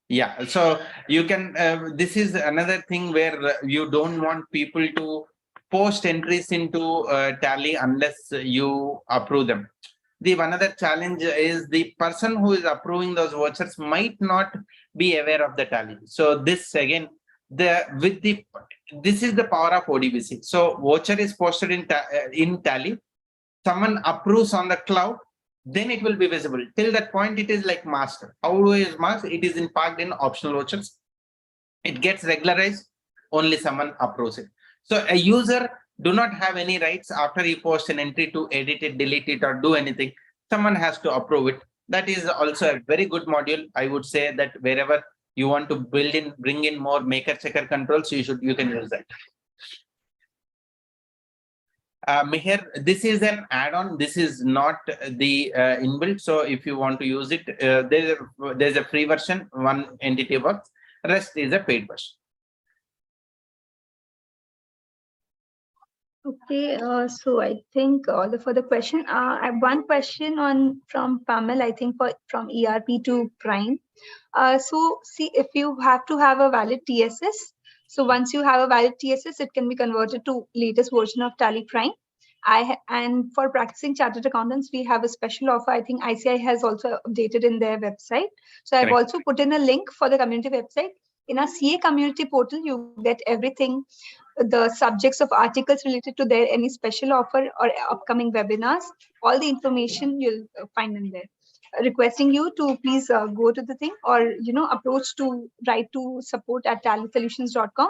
Yeah, so you can, this is another thing where you don't want people to post entries into Tally unless you approve them. The one other challenge is the person who is approving those vouchers might not be aware of the Tally. So this again, this is the power of ODBC. So voucher is posted in Tally, someone approves on the cloud, then it will be visible. Till that point, it is like master. How do is master? It is parked in optional vouchers. It gets regularized, only someone approves it. So a user do not have any rights after he posts an entry to edit it, delete it, or do anything. Someone has to approve it. That is also a very good module. I would say that wherever you want to bring in more maker checker controls, you can use that. Meher, this is an add-on. This is not the inbuilt. So if you want to use it, there's a free version. One entity works. Rest is a paid version. Okay, so I think all the further question. I have one question from Pamela. I think from ERP to Prime. So see, if you have to have a valid TSS, so once you have a valid TSS, it can be converted to latest version of Tally Prime. And for practicing chartered accountants, we have a special offer. I think ICI has also updated in their website. So I've also put in a link for the community website. In our CA community portal, you get everything, the subjects of articles related to their any special offer or upcoming webinars. All the information you'll find in there. Requesting you to please go to the thing or write to support@tallysolutions.com.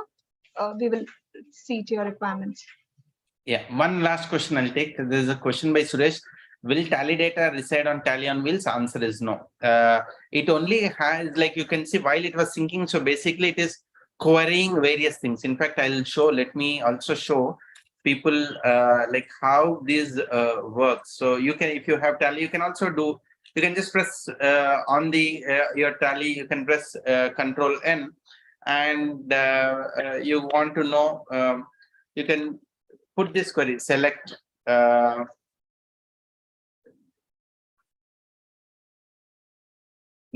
We will see to your requirements. Yeah, one last question I'll take. There's a question by Suresh. Will Tally data reside on Tally on Wheels? Answer is no. It only has, like you can see, while it was syncing. So basically, it is querying various things. In fact, I'll show. Let me also show people like how this works. So you can, if you have Tally, you can also do. You can just press on the your Tally. You can press Control N, and you want to know. You can put this query, select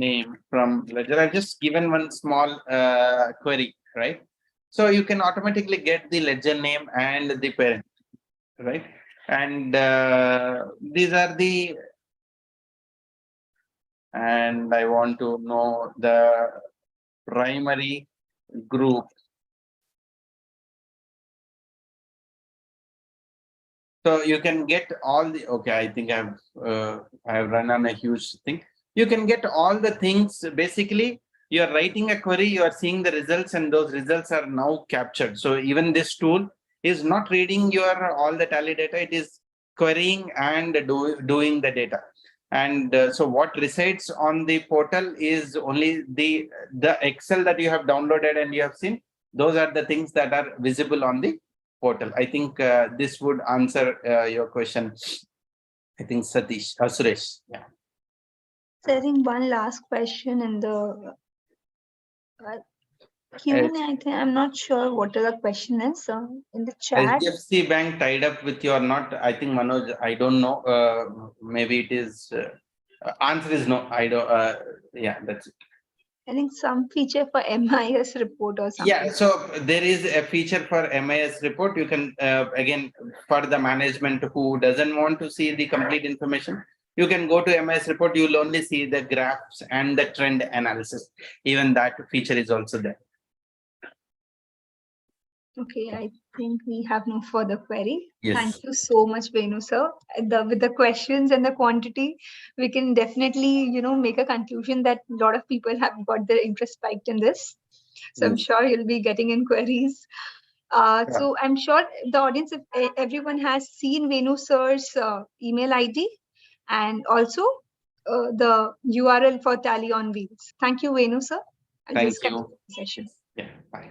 name from ledger. I've just given one small query, right? So you can automatically get the ledger name and the parent, right? And these are the, and I want to know the primary group. So you can get all the, okay, I think I've run on a huge thing. You can get all the things. Basically, you are writing a query, you are seeing the results, and those results are now captured. So even this tool is not reading your all the tally data, it is querying and doing the data. And so what resides on the portal is only the Excel that you have downloaded and you have seen. Those are the things that are visible on the portal. I think this would answer your question. I think Suresh. Yeah. So I think one last question in the Q&A. I think I'm not sure what the question is in the chat. HDFC Bank tied up with you or not? I think Manoj, I don't know. Maybe it is. Answer is no. I don't. Yeah, that's it. I think some feature for MIS report or something. Yeah, so there is a feature for MIS report. You can again, for the management who doesn't want to see the complete information, you can go to MIS report. You will only see the graphs and the trend analysis. Even that feature is also there. Okay, I think we have no further query. Yes. Thank you so much, Venu sir. With the questions and the quantity, we can definitely, make a conclusion that a lot of people have got their interest spiked in this. So I'm sure you'll be getting inquiries. So I'm sure the audience, if everyone has seen Venu sir's email ID and also the URL for Tally on Wheels. Thank you, Venu sir. I'll Thank just you. continue the session. Yeah, bye.